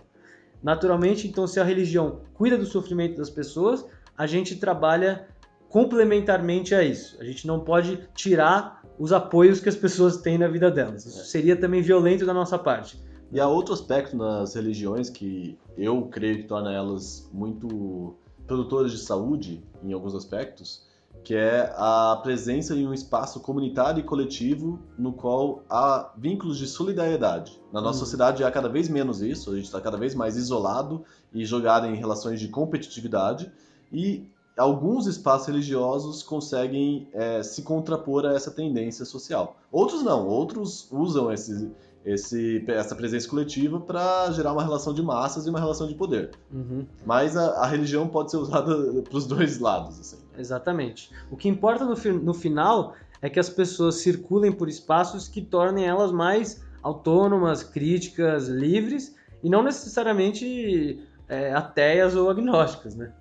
Naturalmente, então, se a religião cuida do sofrimento das pessoas, a gente trabalha complementarmente a isso. A gente não pode tirar os apoios que as pessoas têm na vida delas. Isso seria também violento da nossa parte.
E há outro aspecto nas religiões que eu creio que torna elas muito produtoras de saúde, em alguns aspectos, que é a presença em um espaço comunitário e coletivo no qual há vínculos de solidariedade. Na nossa sociedade há cada vez menos isso, a gente está cada vez mais isolado e jogado em relações de competitividade, e alguns espaços religiosos conseguem se contrapor a essa tendência social. Outros não, outros usam essa presença coletiva para gerar uma relação de massas e uma relação de poder.
Uhum.
Mas a religião pode ser usada para os dois lados. Assim.
Exatamente. O que importa no final é que as pessoas circulem por espaços que tornem elas mais autônomas, críticas, livres e não necessariamente ateias ou agnósticas, né?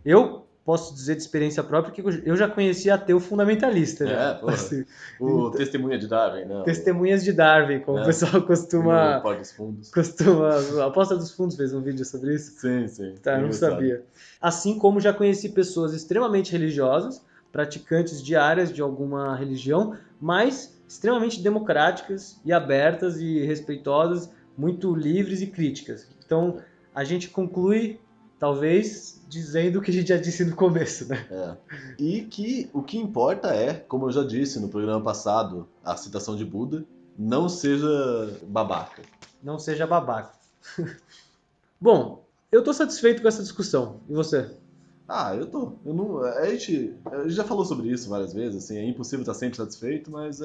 Eu posso dizer de experiência própria que eu já conheci ateu fundamentalista.
Assim, o Testemunha de Darwin, né?
Testemunhas de Darwin, como o pessoal costuma...
O Porta dos Fundos.
A Aposta dos Fundos fez um vídeo sobre isso?
Sim.
Tá, não sabia. Assim como já conheci pessoas extremamente religiosas, praticantes diárias de alguma religião, mas extremamente democráticas e abertas e respeitosas, muito livres e críticas. Então, a gente conclui, talvez, dizendo o que a gente já disse no começo, né?
E que o que importa é, como eu já disse no programa passado, a citação de Buda, não seja babaca.
Não seja babaca. Bom, eu tô satisfeito com essa discussão. E você?
Eu tô. A gente já falou sobre isso várias vezes, assim, é impossível estar sempre satisfeito, mas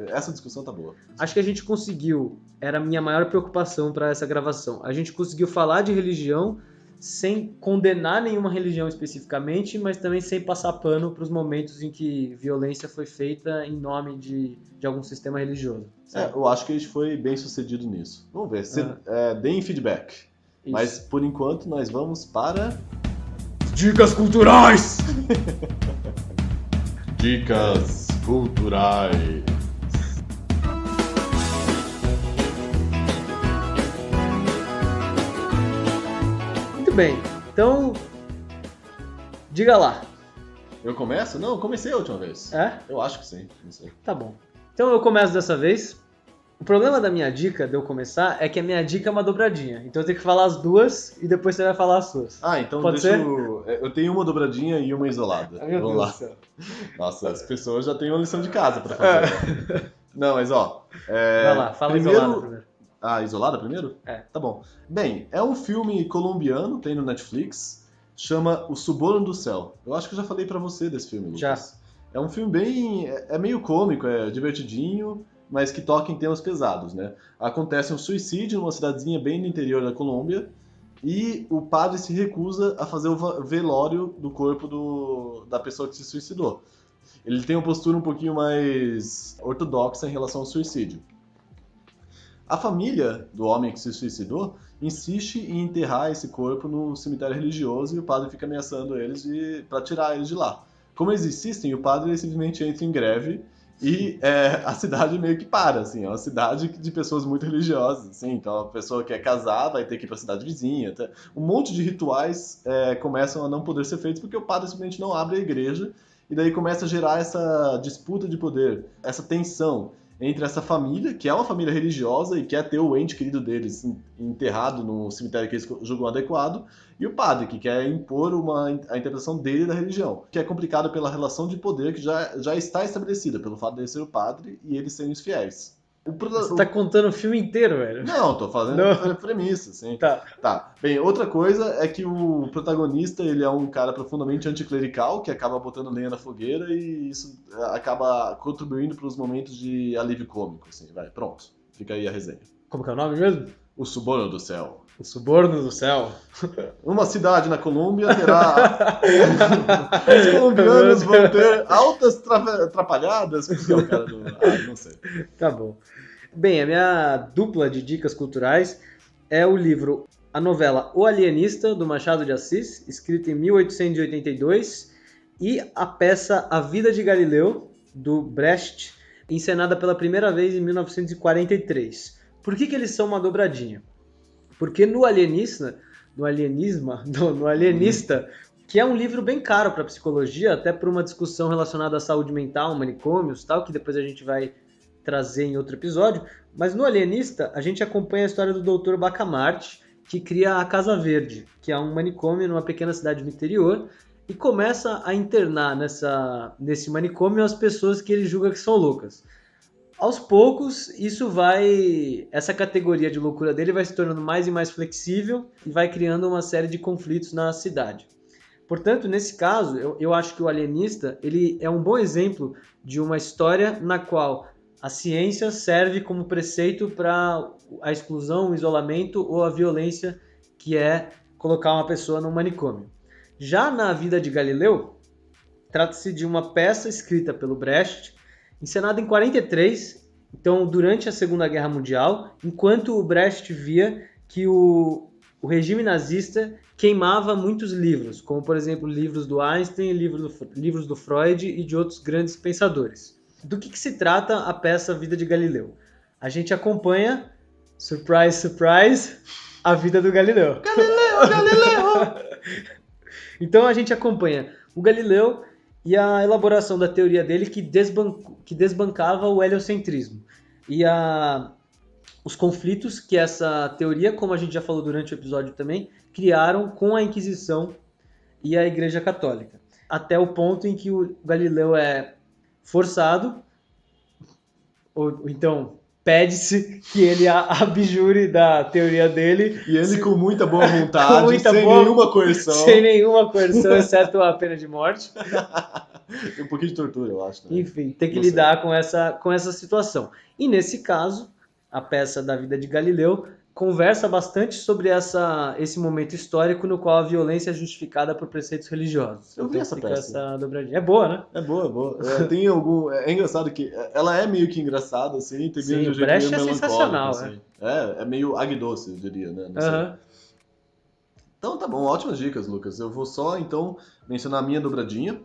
essa discussão tá boa.
Acho que a gente conseguiu, era a minha maior preocupação para essa gravação, a gente conseguiu falar de religião sem condenar nenhuma religião especificamente, mas também sem passar pano para os momentos em que violência foi feita em nome de algum sistema religioso.
Eu acho que a gente foi bem sucedido nisso. Vamos ver, deem feedback. Isso. Mas, por enquanto, nós vamos para...
Dicas culturais!
Dicas culturais.
Muito bem, então... Diga lá.
Eu começo? Não, eu comecei a última vez. Eu acho que sim, não sei.
Tá bom. Então eu começo dessa vez. O problema da minha dica, de eu começar, é que a minha dica é uma dobradinha. Então eu tenho que falar as duas e depois você vai falar as suas.
Então
Pode
deixa
ser?
eu tenho uma dobradinha e uma isolada.
Vamos lá.
Nossa, as pessoas já têm uma lição de casa pra fazer. Não, mas
vai lá, fala isolada primeiro.
Isolada primeiro?
Tá
bom. Bem, é um filme colombiano, tem no Netflix, chama O Suborno do Céu. Eu acho que eu já falei pra você desse filme, Lucas.
Já.
É um filme bem... é meio cômico, é divertidinho, mas que toca em temas pesados, né? Acontece um suicídio numa cidadezinha bem no interior da Colômbia e o padre se recusa a fazer o velório do corpo da pessoa que se suicidou. Ele tem uma postura um pouquinho mais ortodoxa em relação ao suicídio. A família do homem que se suicidou insiste em enterrar esse corpo no cemitério religioso e o padre fica ameaçando eles para tirar eles de lá. Como eles insistem, o padre simplesmente entra em greve e a cidade meio que para, assim, é uma cidade de pessoas muito religiosas, assim, então a pessoa que é casar vai ter que ir para a cidade vizinha, um monte de rituais começam a não poder ser feitos porque o padre simplesmente não abre a igreja e daí começa a gerar essa disputa de poder, essa tensão entre essa família, que é uma família religiosa e quer ter o ente querido deles enterrado no cemitério que eles julgam adequado, e o padre, que quer impor a interpretação dele da religião, que é complicado pela relação de poder que já está estabelecida, pelo fato de ele ser o padre e eles serem os fiéis.
Você tá contando o filme inteiro, velho.
Não, tô fazendo premissa, sim. Tá. Bem, outra coisa é que o protagonista, ele é um cara profundamente anticlerical, que acaba botando lenha na fogueira e isso acaba contribuindo para os momentos de alívio cômico, assim. Pronto. Fica aí a resenha.
Como que é o nome mesmo?
O Suborno do Céu.
O Suborno do Céu.
Uma cidade na Colômbia terá... Os colombianos vão ter altas atrapalhadas. Que é o cara do... não sei.
Tá bom. Bem, a minha dupla de dicas culturais é o livro, a novela O Alienista, do Machado de Assis, escrita em 1882, e a peça A Vida de Galileu, do Brecht, encenada pela primeira vez em 1943. Por que eles são uma dobradinha? Porque no Alienista, que é um livro bem caro para psicologia, até por uma discussão relacionada à saúde mental, manicômios, tal, que depois a gente vai trazer em outro episódio, mas no Alienista a gente acompanha a história do Dr. Bacamarte, que cria a Casa Verde, que é um manicômio numa pequena cidade do interior, e começa a internar nesse manicômio as pessoas que ele julga que são loucas. Aos poucos, essa categoria de loucura dele vai se tornando mais e mais flexível e vai criando uma série de conflitos na cidade. Portanto, nesse caso, eu acho que o Alienista ele é um bom exemplo de uma história na qual a ciência serve como preceito para a exclusão, o isolamento ou a violência que é colocar uma pessoa num manicômio. Já na Vida de Galileu, trata-se de uma peça escrita pelo Brecht, encenada em 43, então durante a Segunda Guerra Mundial, enquanto o Brecht via que o regime nazista queimava muitos livros, como por exemplo livros do Einstein, livros do Freud e de outros grandes pensadores. Do que se trata a peça Vida de Galileu? A gente acompanha, surprise, surprise, a vida do Galileu.
Galileu!
Então a gente acompanha o Galileu e a elaboração da teoria dele que desbancava o heliocentrismo. E os conflitos que essa teoria, como a gente já falou durante o episódio também, criaram com a Inquisição e a Igreja Católica. Até o ponto em que o Galileu é forçado, ou então pede-se que ele abjure da teoria dele.
E ele com muita boa vontade, nenhuma coerção.
Sem nenhuma coerção, exceto a pena de morte.
Um pouquinho de tortura, eu acho. Né?
Enfim, tem que lidar com essa situação. E nesse caso, a peça da Vida de Galileu conversa bastante sobre esse momento histórico no qual a violência é justificada por preceitos religiosos.
Eu vi essa peça.
Dobradinha. É boa, né?
É boa. É engraçado que ela é meio que engraçada, assim, tem meio
de um jeito meio melancólico, sensacional,
assim. É meio agridoce, eu diria, né? Não sei. Então tá bom, ótimas dicas, Lucas. Eu vou só, então, mencionar a minha dobradinha,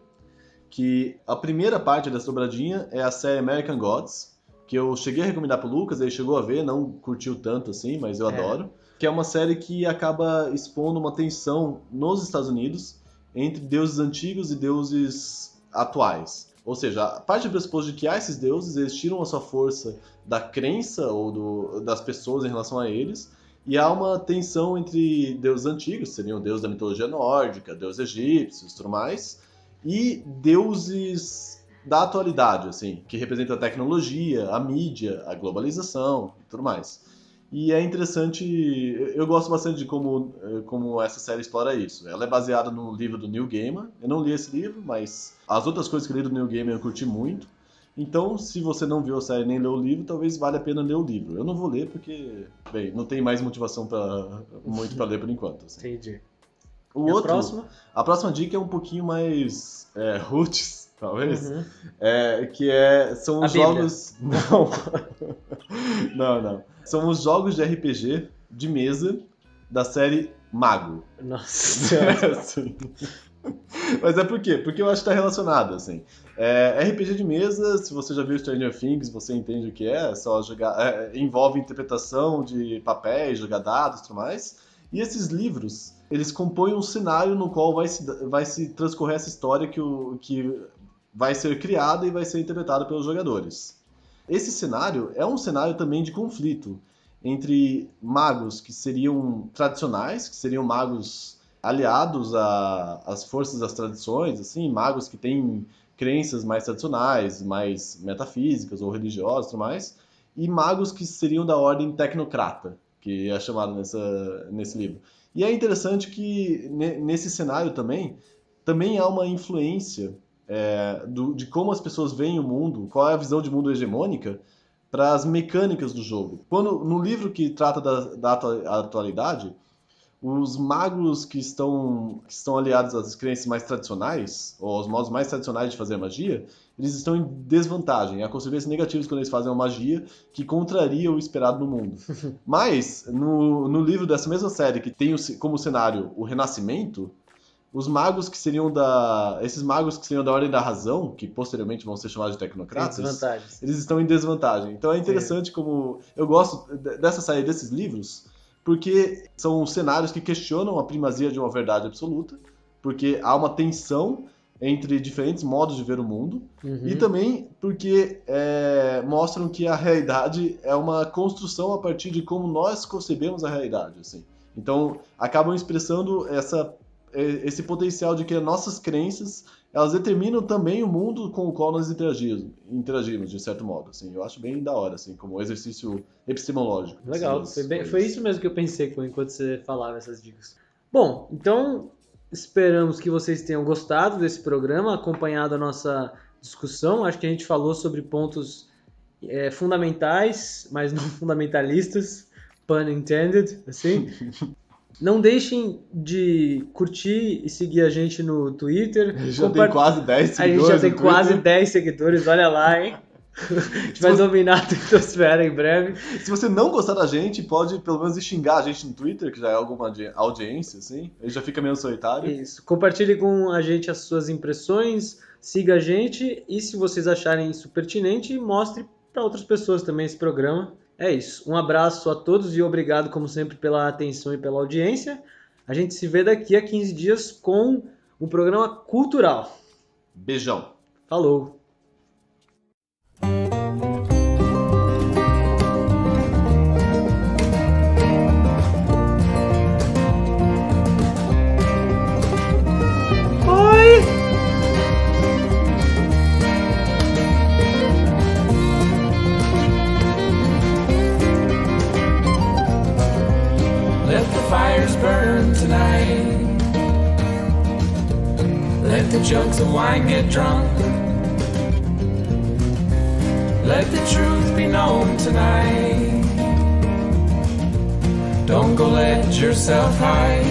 que a primeira parte dessa dobradinha é a série American Gods, que eu cheguei a recomendar pro Lucas, ele chegou a ver, não curtiu tanto assim, mas eu adoro. Que é uma série que acaba expondo uma tensão nos Estados Unidos entre deuses antigos e deuses atuais. Ou seja, a parte do pressuposto de que esses deuses, eles tiram a sua força da crença ou das pessoas em relação a eles, e há uma tensão entre deuses antigos, que seriam deuses da mitologia nórdica, deuses egípcios e tudo mais, e deuses da atualidade, assim, que representa a tecnologia, a mídia, a globalização e tudo mais. E é interessante, eu gosto bastante de como essa série explora isso. Ela é baseada no livro do Neil Gaiman. Eu não li esse livro, mas as outras coisas que eu li do Neil Gaiman eu curti muito. Então, se você não viu a série nem leu o livro, talvez valha a pena ler o livro. Eu não vou ler porque, bem, não tem mais motivação muito para ler por enquanto. Assim.
Entendi.
A próxima dica é um pouquinho mais roots, talvez, são os jogos... Não. São os jogos de RPG de mesa da série Mago.
Nossa.
Assim. Mas é por quê? Porque eu acho que tá relacionado, assim. RPG de mesa, se você já viu Stranger Things, você entende o que é só jogar... envolve interpretação de papéis, jogar dados e tudo mais. E esses livros, eles compõem um cenário no qual vai se transcorrer essa história que vai ser criada e vai ser interpretada pelos jogadores. Esse cenário é um cenário também de conflito entre magos que seriam tradicionais, que seriam magos aliados às forças das tradições, assim, magos que têm crenças mais tradicionais, mais metafísicas ou religiosas e tudo mais, e magos que seriam da ordem tecnocrata, que é chamado nesse livro. E é interessante que nesse cenário também há uma influência de como as pessoas veem o mundo, qual é a visão de mundo hegemônica para as mecânicas do jogo. No livro que trata da atualidade, os magos que estão aliados às crenças mais tradicionais, ou aos modos mais tradicionais de fazer magia, eles estão em desvantagem. Há consequências negativas quando eles fazem uma magia que contraria o esperado no mundo. Mas, no livro dessa mesma série, que tem como cenário o Renascimento, os magos que seriam esses magos que seriam da Ordem da Razão, que posteriormente vão ser chamados de tecnocratas, eles estão em desvantagem. Então é interessante como... Eu gosto dessa série desses livros, porque são cenários que questionam a primazia de uma verdade absoluta, porque há uma tensão entre diferentes modos de ver o mundo, e também porque mostram que a realidade é uma construção a partir de como nós concebemos a realidade. Assim. Então, acabam expressando esse potencial de que as nossas crenças, elas determinam também o mundo com o qual nós interagimos de certo modo. Assim. Eu acho bem da hora, assim, como exercício epistemológico.
Legal, foi isso mesmo que eu pensei enquanto você falava essas dicas. Bom, então, Esperamos que vocês tenham gostado desse programa, acompanhado a nossa discussão. Acho que a gente falou sobre pontos fundamentais, mas não fundamentalistas, pun intended, assim. Não deixem de curtir e seguir a gente no Twitter.
Já tem quase 10 seguidores.
A gente já tem quase 10 seguidores, olha lá, hein? A gente vai dominar a Twittosfera em breve.
Se você não gostar da gente, pode pelo menos xingar a gente no Twitter, que já é alguma audiência, assim. Ele já fica meio solitário.
Isso. Compartilhe com a gente as suas impressões, siga a gente e se vocês acharem isso pertinente, mostre para outras pessoas também esse programa. É isso. Um abraço a todos e obrigado, como sempre, pela atenção e pela audiência. A gente se vê daqui a 15 dias com um programa cultural.
Beijão.
Falou. Jugs of wine get drunk. Let the truth be known tonight. Don't go let yourself hide.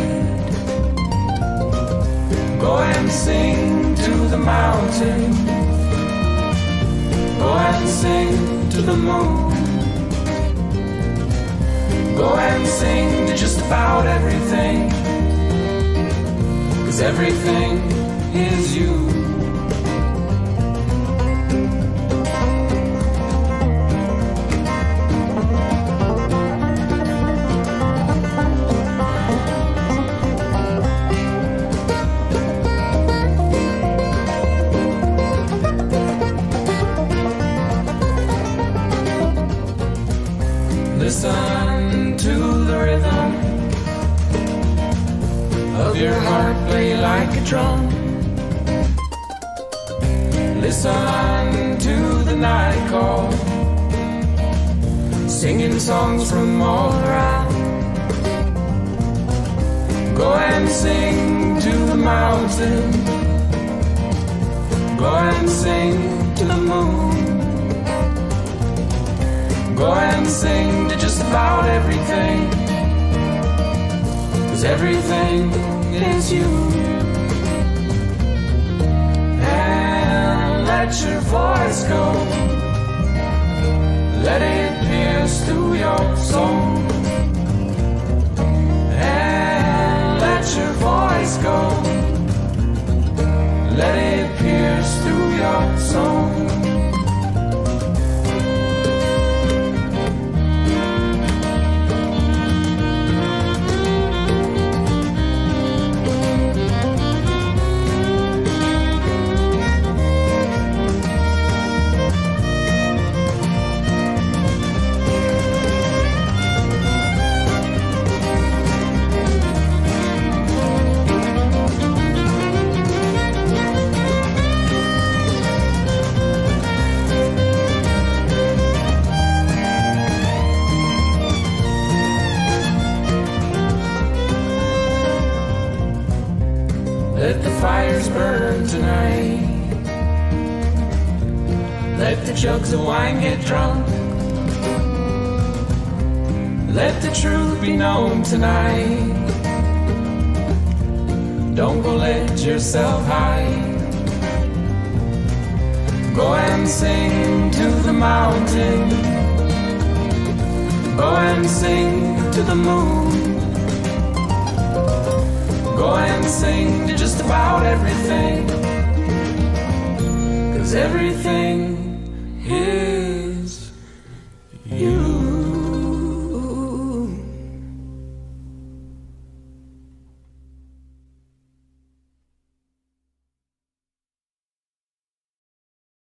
Go and sing to the mountain. Go and sing to the moon. Go and sing to just about everything. 'Cause everything is you. Listen to the rhythm of your heart play like a drum. Listen to the night call, singing songs from all around. Go and sing to the mountain. Go and sing to the moon. Go and sing to just about everything. 'Cause everything is you. Let your voice go. Let it pierce through your soul. And let your voice go. Let it pierce through your soul. Let the fires burn tonight. Let the jugs of wine get drunk. Let the truth be known tonight. Don't go let yourself hide. Go and sing to the mountain. Go and sing to the moon. Go and sing to just about everything. 'Cause everything is